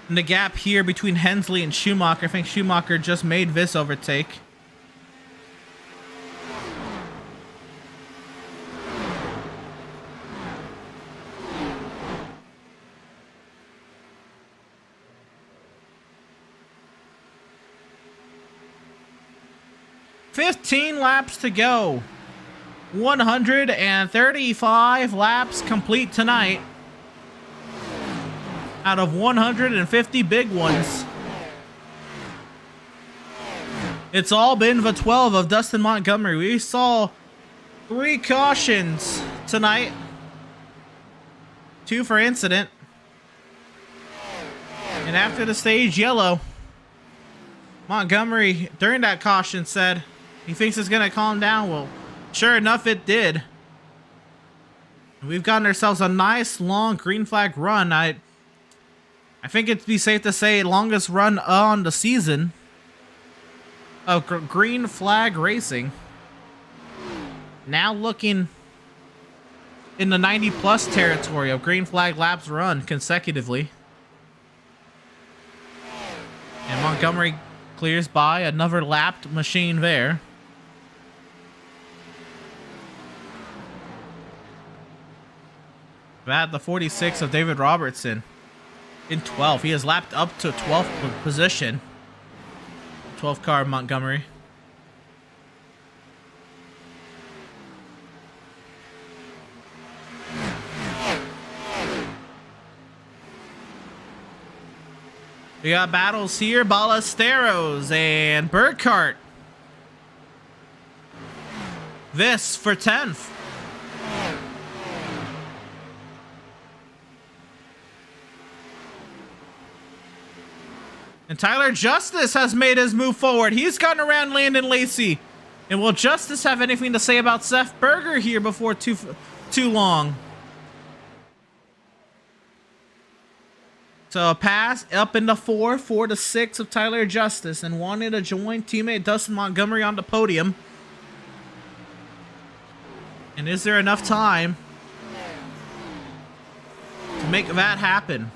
And the gap here between Hensley and Schumacher, I think Schumacher just made this overtake. $15 laps to go. 135 laps complete tonight out of 150 big ones. It's all been the 12 of Dustin Montgomery. We saw 3 cautions tonight. 2 for incident. And after the stage yellow, Montgomery, during that caution, said he thinks it's going to calm down. Well, sure enough, it did. We've gotten ourselves a nice, long green flag run. I think it'd be safe to say longest run on the season of green flag racing. Now looking in the 90-plus territory of green flag laps run consecutively. And Montgomery clears by another lapped machine there. At the 46 of David Robertson in 12th. He has lapped up to 12th position. 12th car Montgomery. We got battles here. Ballesteros and Burkhart. This for 10th. And Tyler Justice has made his move forward. He's gotten around Landon Lacey. And will Justice have anything to say about Seth Berger here before too long? So a pass up into 4 to 6 of Tyler Justice, and wanted to join teammate Dustin Montgomery on the podium. And is there enough time to make that happen?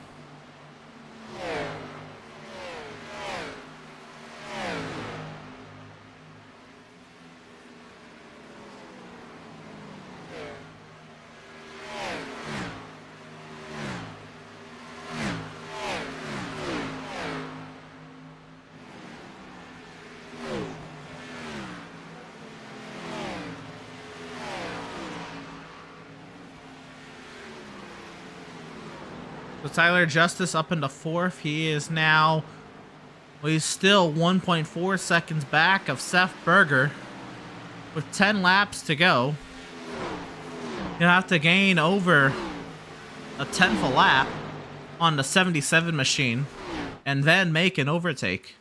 So Tyler Justice up into 4th. He is now, well, he's still 1.4 seconds back of Seth Berger with 10 laps to go. He'll have to gain over a 10th a lap on the 77 machine and then make an overtake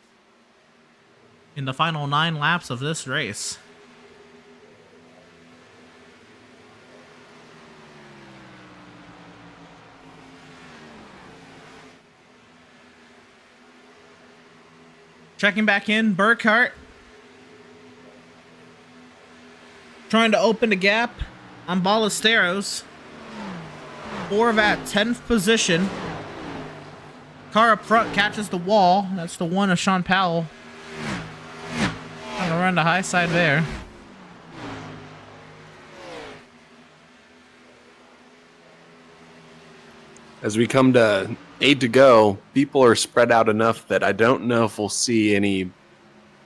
in the final 9 laps of this race. Checking back in, Burkhart. Trying to open the gap on Ballesteros. 4 at 10th position. Car up front catches the wall. That's the one of Sean Powell. Trying to run the high side there. As we come to 8 to go, people are spread out enough that I don't know if we'll see any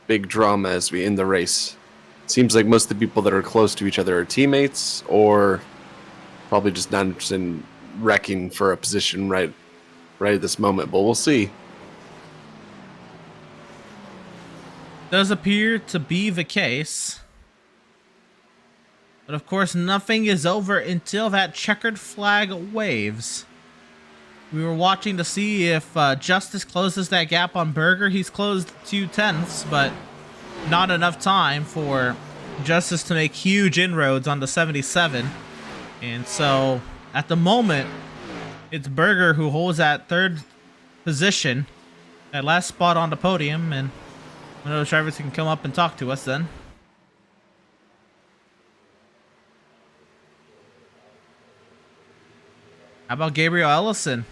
big drama as we end the race. It seems like most of the people that are close to each other are teammates or probably just not interested in wrecking for a position right at this moment, but we'll see. Does appear to be the case. But of course, nothing is over until that checkered flag waves. We were watching to see if Justice closes that gap on Berger. He's closed 2 tenths, but not enough time for Justice to make huge inroads on the 77. And so, at the moment, it's Berger who holds that third position, that last spot on the podium, and one of those drivers can come up and talk to us then. How about Gabriel Ellison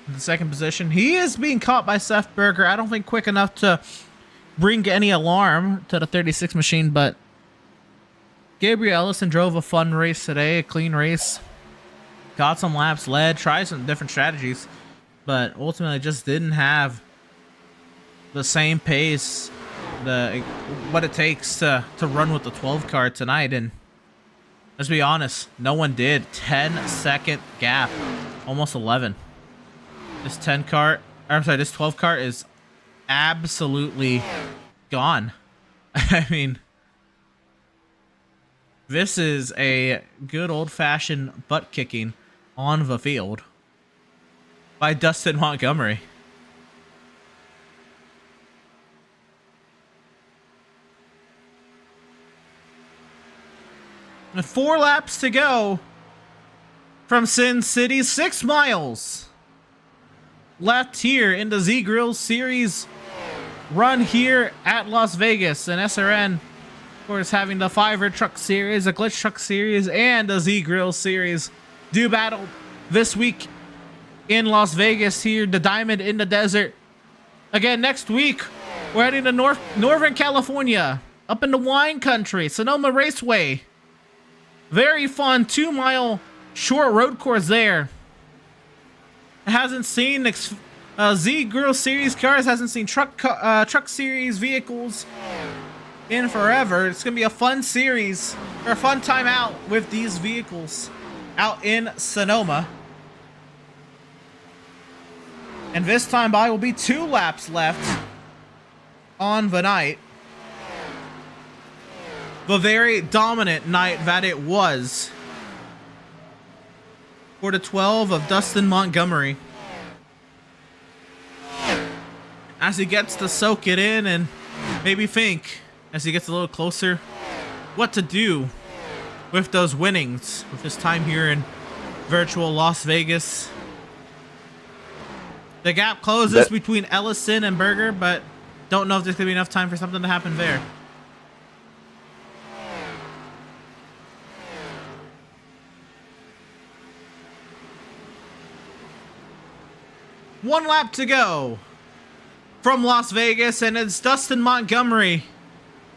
in the second position? He is being caught by Seth Berger. I don't think quick enough to bring any alarm to the 36 machine, but Gabriel Ellison drove a fun race today, a clean race. Got some laps, led, tried some different strategies, but ultimately just didn't have the same pace, what it takes to run with the 12 car tonight. And let's be honest, no one did. 10-second gap, almost 11. This 12 car is absolutely gone. I mean, this is a good old-fashioned butt kicking on the field by Dustin Montgomery. With 4 laps to go from Sin City, 6 miles left here in the Z Grill Series run here at Las Vegas. And SRN, of course, having the 5er Truck Series, the Glitch Truck Series, and the Z Grill Series do battle this week in Las Vegas here, the Diamond in the Desert. Again, next week, we're heading to Northern California, up in the wine country, Sonoma Raceway. Very fun 2-mile short road course there. It hasn't seen Z Grill Series cars, hasn't seen truck series vehicles in forever. It's gonna be a fun series, or a fun time out with these vehicles out in Sonoma. And this time by will be 2 laps left on the night. The very dominant night that it was for the 12 of Dustin Montgomery, as he gets to soak it in and maybe think, as he gets a little closer, what to do with those winnings, with his time here in virtual Las Vegas. The gap closes between Ellison and Berger, but don't know if there's going to be enough time for something to happen there. One lap to go from Las Vegas, and it's Dustin Montgomery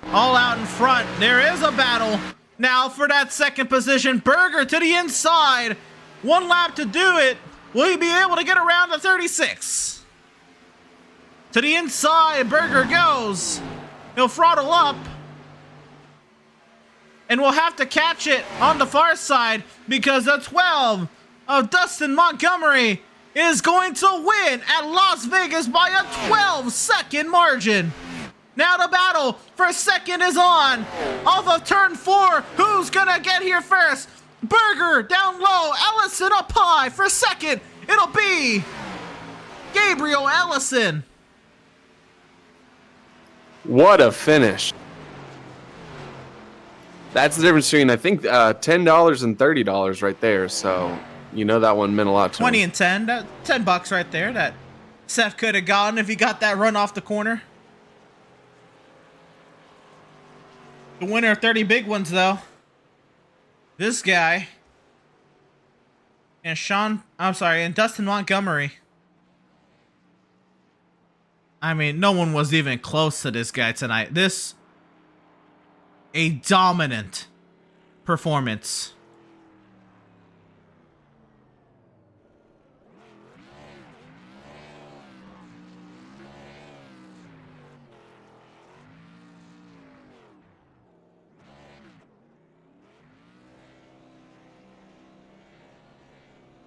all out in front. There is a battle now for that second position. Berger to the inside. 1 lap to do it. Will he be able to get around the 36? To the inside, Berger goes. He'll throttle up. And we'll have to catch it on the far side, because the 12 of Dustin Montgomery is going to win at Las Vegas by a 12-second margin. Now the battle for second is on. Off of turn 4, who's gonna get here first? Berger down low, Ellison up high. For second, it'll be Gabriel Ellison. What a finish. That's the difference between, I think, $10 and $30 right there. So, you know, that one meant a lot to 20 me. and 10. That $10 right there that Seth could have gotten if he got that run off the corner. The winner of 30 big ones, though, this guy and Dustin Montgomery. I mean, no one was even close to this guy tonight. A dominant performance.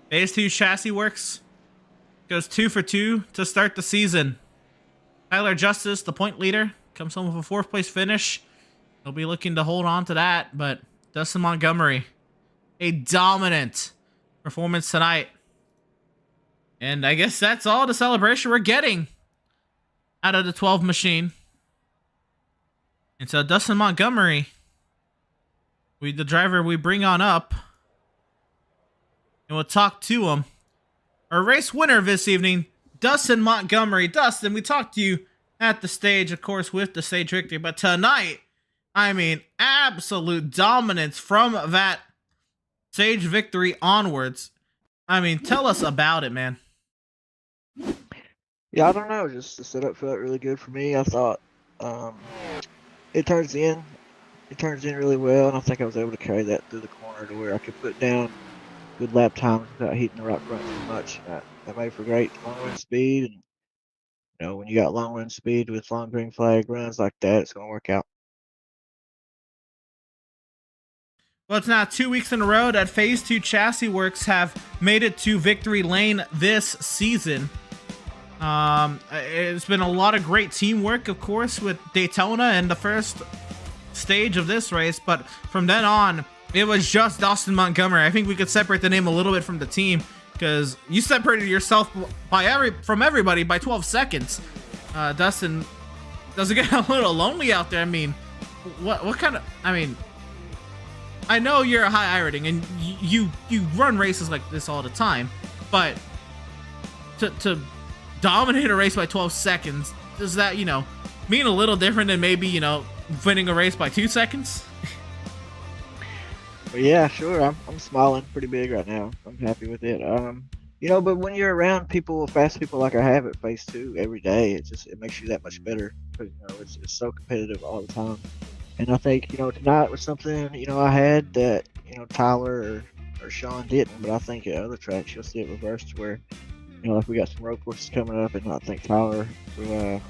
Phase 2 chassis works. Goes 2 for 2 to start the season. Tyler Justice, the point leader, comes home with a 4th place finish. He'll be looking to hold on to that, but Dustin Montgomery, a dominant performance tonight. And I guess that's all the celebration we're getting out of the 12 machine. And so Dustin Montgomery the driver we bring on up, and we'll talk to him. Our race winner this evening, Dustin Montgomery. Dustin, we talked to you at the stage, of course, with the stage victory, but tonight, I mean, absolute dominance from that stage victory onwards. I mean, tell us about it, man. Yeah, I don't know. Just the setup felt really good for me. I thought it turns in really well, and I think I was able to carry that through the corner to where I could put down good lap times without heating the right front too much. That made for great long run speed, and when you got long run speed with long green flag runs like that, it's going to work out. Well, it's now 2 weeks in a row that Phase 2 Chassis Works have made it to victory lane this season. It's been a lot of great teamwork, of course, with Daytona and the first stage of this race, but from then on, it was just Dustin Montgomery. I think we could separate the name a little bit from the team, because you separated yourself from everybody by 12 seconds. Dustin, does it get a little lonely out there? I mean, what kind of, I mean, I know you're a high I-rating and you run races like this all the time, but to dominate a race by 12 seconds, does that, mean a little different than maybe, winning a race by 2 seconds? Well, yeah, sure. I'm smiling pretty big right now. I'm happy with it. But when you're around fast people like I have at Phase 2 every day, it makes you that much better. Because, it's so competitive all the time. And I think, tonight was something, I had that, Tyler or Sean didn't, but I think at other tracks you'll see it reversed where, like we got some road courses coming up, and I think Tyler will,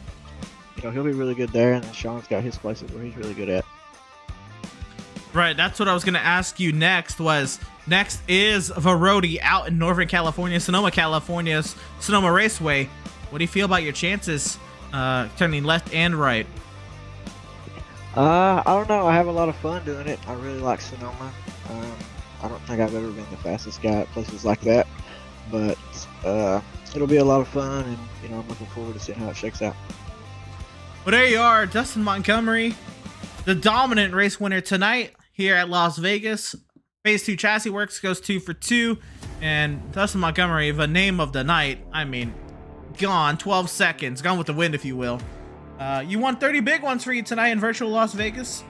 he'll be really good there, and then Sean's got his places where he's really good at. Right, that's what I was going to ask you next is Varodi out in Northern California, Sonoma, California's Sonoma Raceway. What do you feel about your chances turning left and right? I don't know. I have a lot of fun doing it. I really like Sonoma. I don't think I've ever been the fastest guy at places like that, but it'll be a lot of fun, and I'm looking forward to seeing how it shakes out. Well, there you are, Dustin Montgomery, the dominant race winner tonight here at Las Vegas. Phase 2 Chassis Works goes 2 for 2, and Dustin Montgomery, the name of the night. I mean, gone 12 seconds, gone with the wind, if you will. You won 30 big ones for you tonight in virtual Las Vegas.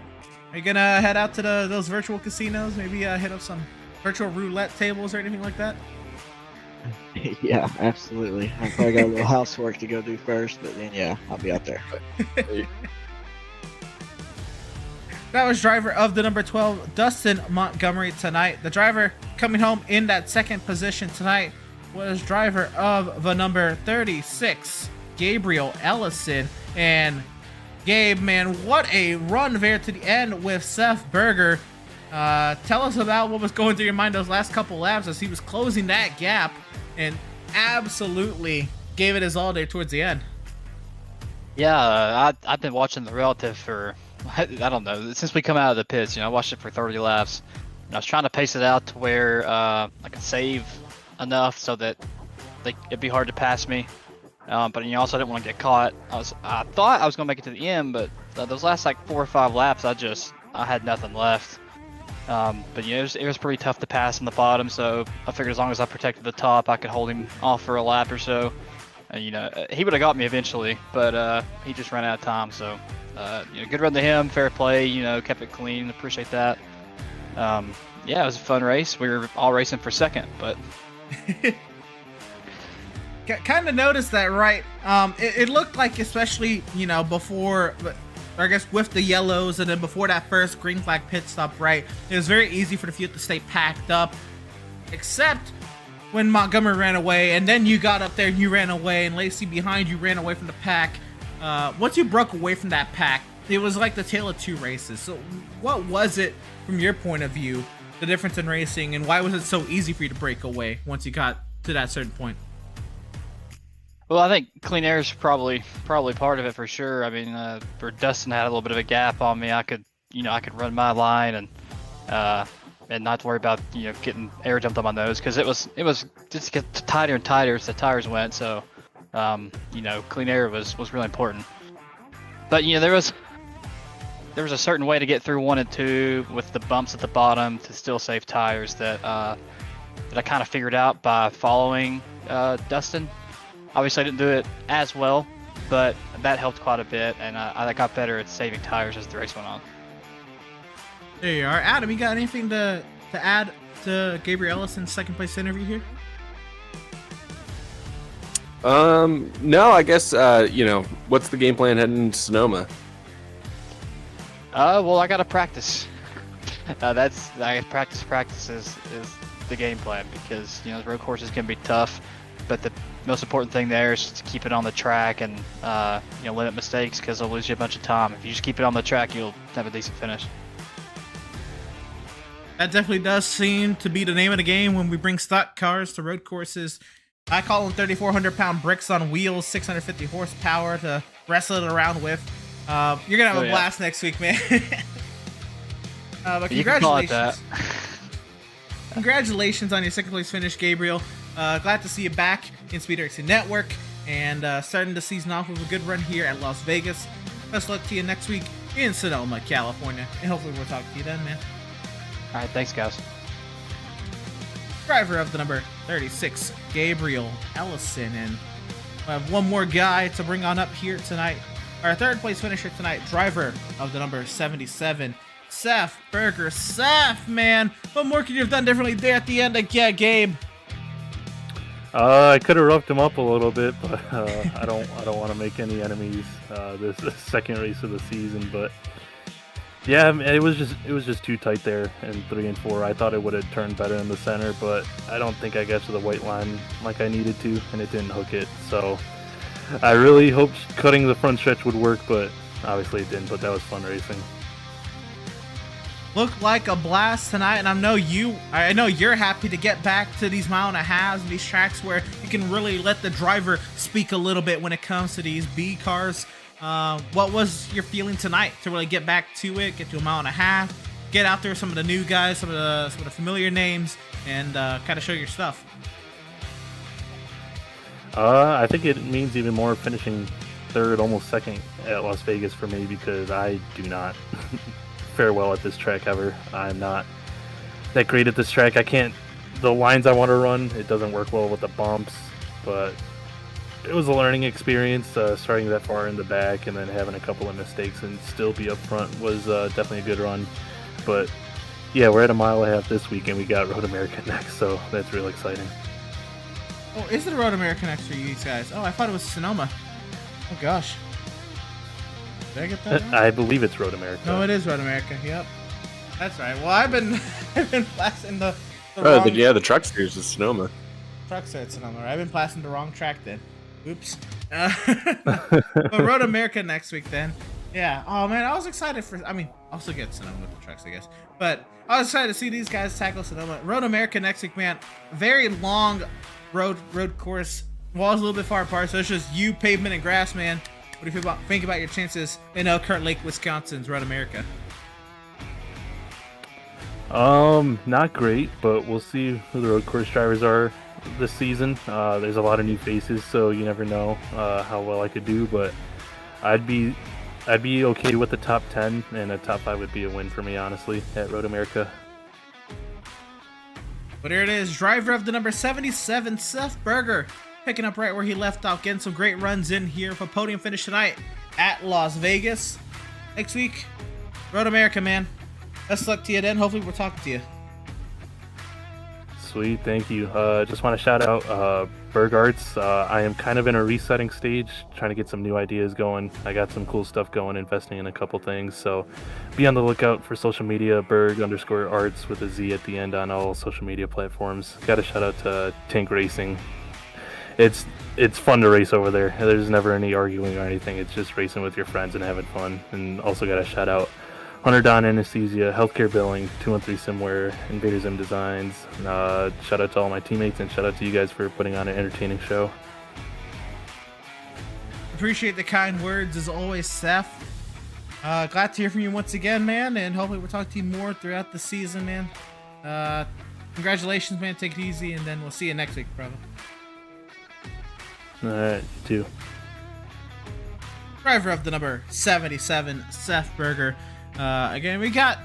Are you gonna head out to those virtual casinos? Maybe hit up some virtual roulette tables or anything like that? Yeah, absolutely. I probably got a little housework to go do first, but then yeah, I'll be out there. That was driver of the number 12, Dustin Montgomery tonight. The driver coming home in that second position tonight was driver of the number 36, Gabriel Ellison. And Gabe, man, what a run there to the end with Seth Berger. Tell us about what was going through your mind those last couple laps as he was closing that gap and absolutely gave it his all there towards the end. Yeah, I've been watching the relative for, I don't know, since we come out of the pits. I watched it for 30 laps. And I was trying to pace it out to where I could save enough so that it'd be hard to pass me. But also didn't want to get caught. I thought I was going to make it to the end, but those last 4 or 5 laps, I had nothing left. But it was pretty tough to pass in the bottom, so I figured as long as I protected the top, I could hold him off for a lap or so. And, he would have got me eventually, but he just ran out of time. So, good run to him, fair play. Kept it clean. Appreciate that. Yeah, it was a fun race. We were all racing for second, but. Kind of noticed that, right? It looked like, especially before, or I guess with the yellows, and then before that first green flag pit stop, right? It was very easy for the field to stay packed up, except when Montgomery ran away, and then you got up there and you ran away, and Lacey behind you ran away from the pack. Once you broke away from that pack, it was like the tale of two races. So what was it from your point of view, the difference in racing, and why was it so easy for you to break away once you got to that certain point? Well, I think clean air is probably part of it for sure. I mean, where Dustin had a little bit of a gap on me, I could run my line and not worry about getting air dumped on my nose, because it was just get tighter and tighter as the tires went. So clean air was really important. But there was there was a certain way to get through 1 and 2 with the bumps at the bottom to still save tires that I kind of figured out by following Dustin. Obviously, I didn't do it as well, but that helped quite a bit, and I got better at saving tires as the race went on. There you are. Adam, you got anything to add to Gabriel Ellison's second place interview here? No, I guess, what's the game plan heading into Sonoma? Well, I got to practice. Practice is the game plan, because, the road courses can be tough, but the most important thing there is to keep it on the track and, limit mistakes, because they'll lose you a bunch of time. If you just keep it on the track, you'll have a decent finish. That definitely does seem to be the name of the game when we bring stock cars to road courses. I call them 3,400-pound bricks on wheels, 650 horsepower to wrestle it around with. You're going to have a blast next week, man. But congratulations. You can call it that. Congratulations on your second place finish, Gabriel. Glad to see you back in Speed Racing Network and starting the season off with a good run here at Las Vegas. Best luck to you next week in Sonoma, California. And hopefully we'll talk to you then, man. All right, thanks, guys. Driver of the number 36, Gabriel Ellison. And I have one more guy to bring on up here tonight. Our third place finisher tonight, driver of the number 77, Seth Berger. Seth, man, what more could you have done differently there at the end? Yeah, Gabe. I could have roughed him up a little bit, but I don't want to make any enemies this second race of the season. But yeah, I mean, it was just too tight there in 3 and 4. I thought it would have turned better in the center, but I don't think I got to the white line like I needed to, and it didn't hook it. So I really hoped cutting the front stretch would work, but obviously it didn't. But that was fun racing. Looked like a blast tonight, and I know you're happy to get back to these mile and a halves and these tracks where you can really let the driver speak a little bit when it comes to these B cars. What was your feeling tonight to really get back to it, get to a mile and a half, get out there with some of the new guys, some of the familiar names, and kind of show your stuff? I think it means even more finishing third, almost second at Las Vegas for me, because I do not fare well at this track ever. I'm not that great at this track. The lines I want to run, it doesn't work well with the bumps, but it was a learning experience. Starting that far in the back and then having a couple of mistakes and still be up front was definitely a good run. But yeah, we're at a mile and a half this week, and we got Road America next, so that's real exciting. Oh, is it a Road America next for you guys? Oh, I thought it was Sonoma. Oh gosh. Did I get that wrong? I believe it's Road America. No, it is Road America. Yep, that's right. Well, I've been blasting the wrong the truck series is Sonoma. trucks at Sonoma. Right? I've been blasting the wrong track then. Oops. But Road America next week then. Yeah. Oh man, I was excited for. I mean, I'll still get Sonoma with the trucks, I guess. But I was excited to see these guys tackle Sonoma. Road America next week, man. Very long road course. Walls a little bit far apart, so it's just you, pavement, and grass, man. What do you think about your chances in Elkhart Lake, Wisconsin's Road America? Not great, but we'll see who the road course drivers are this season. There's a lot of new faces, so you never know how well I could do, but I'd be okay with the top 10, and a top 5 would be a win for me, honestly, at Road America. But here it is, driver of the number 77, Seth Berger, picking up right where he left off, getting some great runs in here for a podium finish tonight at Las Vegas. Next week, Road America, man. Best luck to you then. Hopefully we're talking to you. Sweet, thank you. Just want to shout out Berg Arts. I am kind of in a resetting stage, trying to get some new ideas going. I got some cool stuff going, investing in a couple things, so be on the lookout for social media, Berg_Arts with a Z at the end on all social media platforms. Got a shout out to Tank Racing. It's fun to race over there. There's never any arguing or anything. It's just racing with your friends and having fun. And also got a shout out Hunter Don Anesthesia, Healthcare Billing, 213 Simware, Invader Zim Designs. Shout out to all my teammates, and shout out to you guys for putting on an entertaining show. Appreciate the kind words as always, Seth. Glad to hear from you once again, man, and hopefully we'll talk to you more throughout the season, man. Congratulations, man. Take it easy, and then we'll see you next week, brother. All right, you too. Driver of the number 77, Seth Berger. Again, we got,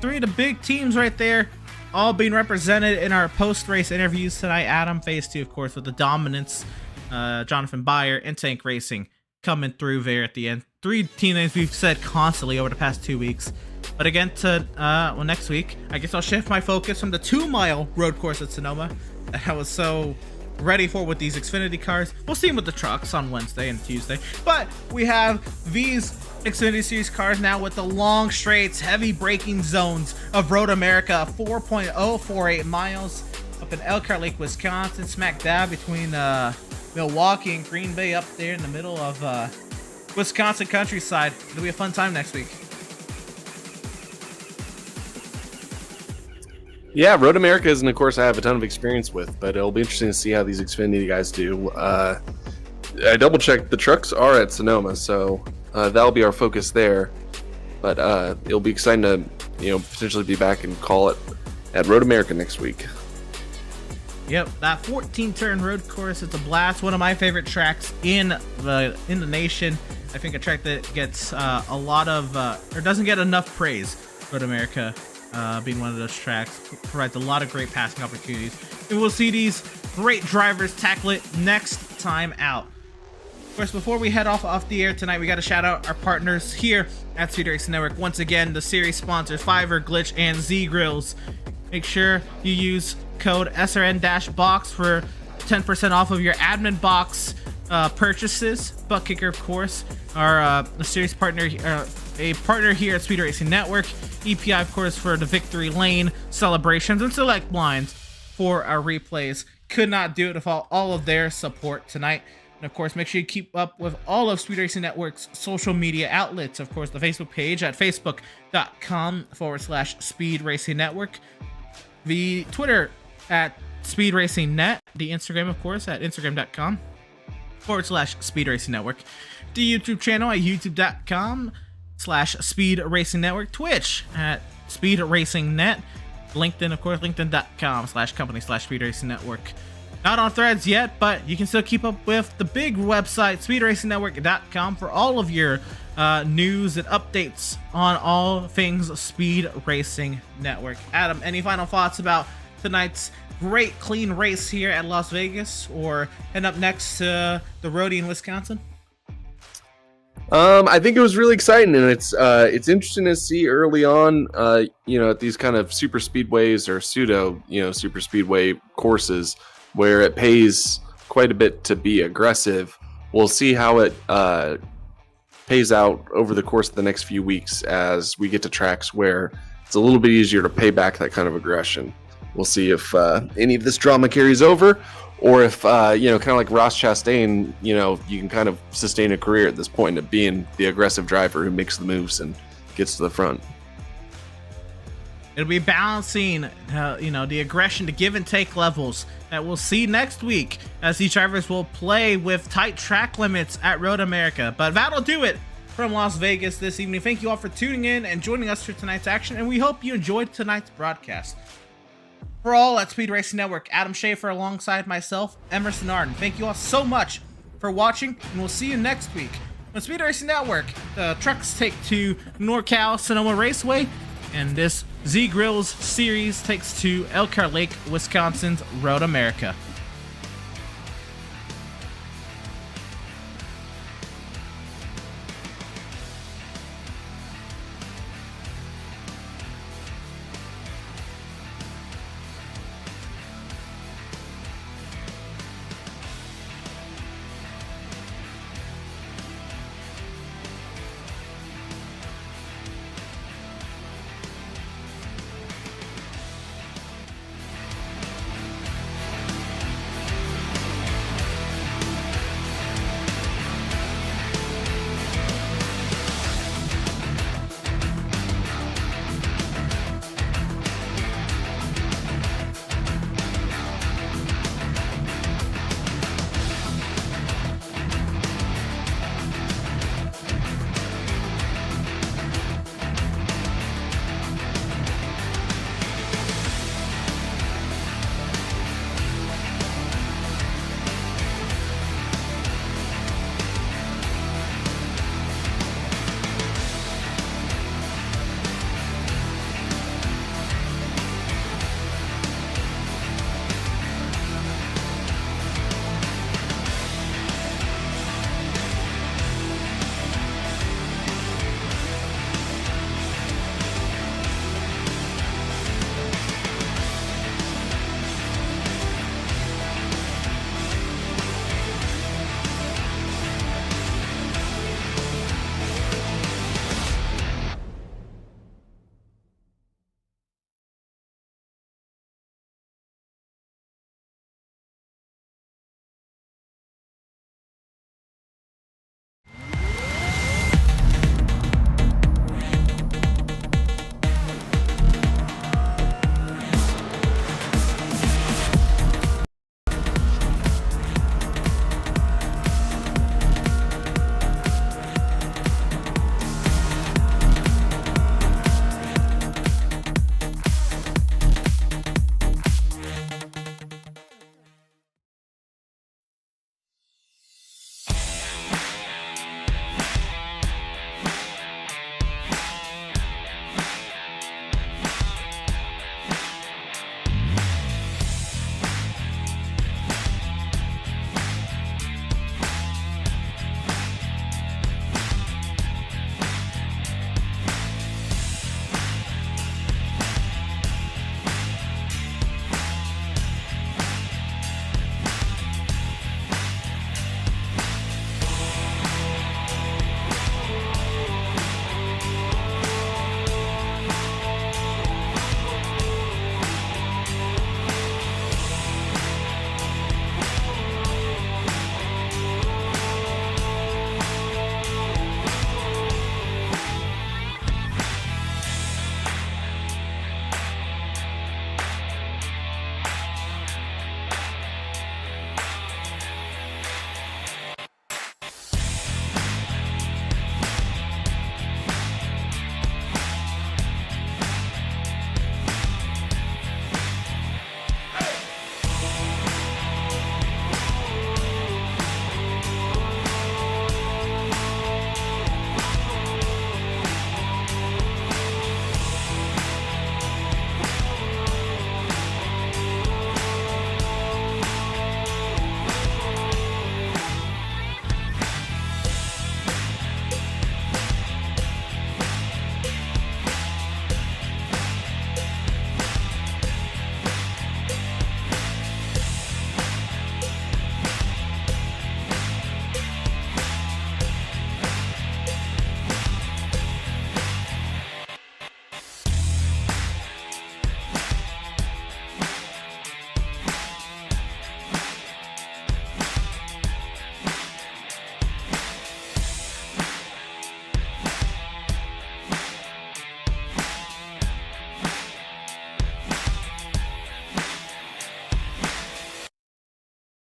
three of the big teams right there, all being represented in our post-race interviews tonight. Adam, phase 2, of course, with the dominance. Jonathan Byer and Tank Racing coming through there at the end. 3 team names we've said constantly over the past 2 weeks. But again, next week, I guess I'll shift my focus from the 2-mile road course at Sonoma that I was so ready for with these Xfinity cars. We'll see them with the trucks on Wednesday and Tuesday. But we have these Xfinity Series cars now with the long straights, heavy braking zones of Road America, 4.048 miles up in Elkhart Lake, Wisconsin, smack dab between Milwaukee and Green Bay up there in the middle of Wisconsin countryside. It'll be a fun time next week. Yeah, Road America isn't, of course, I have a ton of experience with, but it'll be interesting to see how these Xfinity guys do. I double-checked, the trucks are at Sonoma, so that'll be our focus there. But it'll be exciting to, potentially be back and call it at Road America next week. Yep, that 14-turn road course is a blast. One of my favorite tracks in the nation. I think a track that gets a lot of, or doesn't get enough praise. Road America being one of those tracks, provides a lot of great passing opportunities. And we'll see these great drivers tackle it next time out. Of course, before we head off the air tonight, we got to shout out our partners here at Speed Racing Network. Once again, the series sponsors, Fiverr, Glitch, and Z Grills. Make sure you use code SRN-box for 10% off of your admin box purchases. Butt Kicker, of course, are a series partner, a partner here at Speed Racing Network. EPI, of course, for the Victory Lane celebrations, and Select Blinds for our replays. Could not do it without all of their support tonight. And of course, make sure you keep up with all of Speed Racing Network's social media outlets. Of course, the Facebook page at facebook.com/Speed Racing Network. The Twitter at Speed Racing Net. The Instagram, of course, at instagram.com/Speed Racing Network. The YouTube channel at youtube.com/Speed Racing Network. Twitch at Speed Racing Net. LinkedIn, of course, linkedin.com/company/Speed Racing Network. Not on Threads yet, but you can still keep up with the big website, speedracingnetwork.com, for all of your news and updates on all things Speed Racing Network. Adam, any final thoughts about tonight's great clean race here at Las Vegas, or heading up next to the Roadie in Wisconsin? I think it was really exciting, and it's interesting to see early on, at these kind of super speedways or pseudo, super speedway courses where it pays quite a bit to be aggressive. We'll see how it pays out over the course of the next few weeks as we get to tracks where it's a little bit easier to pay back that kind of aggression. We'll see if any of this drama carries over, or if, kind of like Ross Chastain, you can kind of sustain a career at this point of being the aggressive driver who makes the moves and gets to the front. It'll be balancing, the aggression to give and take levels that we'll see next week as these drivers will play with tight track limits at Road America. But that'll do it from Las Vegas this evening. Thank you all for tuning in and joining us for tonight's action, and we hope you enjoyed tonight's broadcast. For all at Speed Racing Network, Adam Schaefer alongside myself, Emerson Arden. Thank you all so much for watching, and we'll see you next week on Speed Racing Network. The trucks take to NorCal Sonoma Raceway, and this Z Grills series takes to Elkhart Lake, Wisconsin's Road America.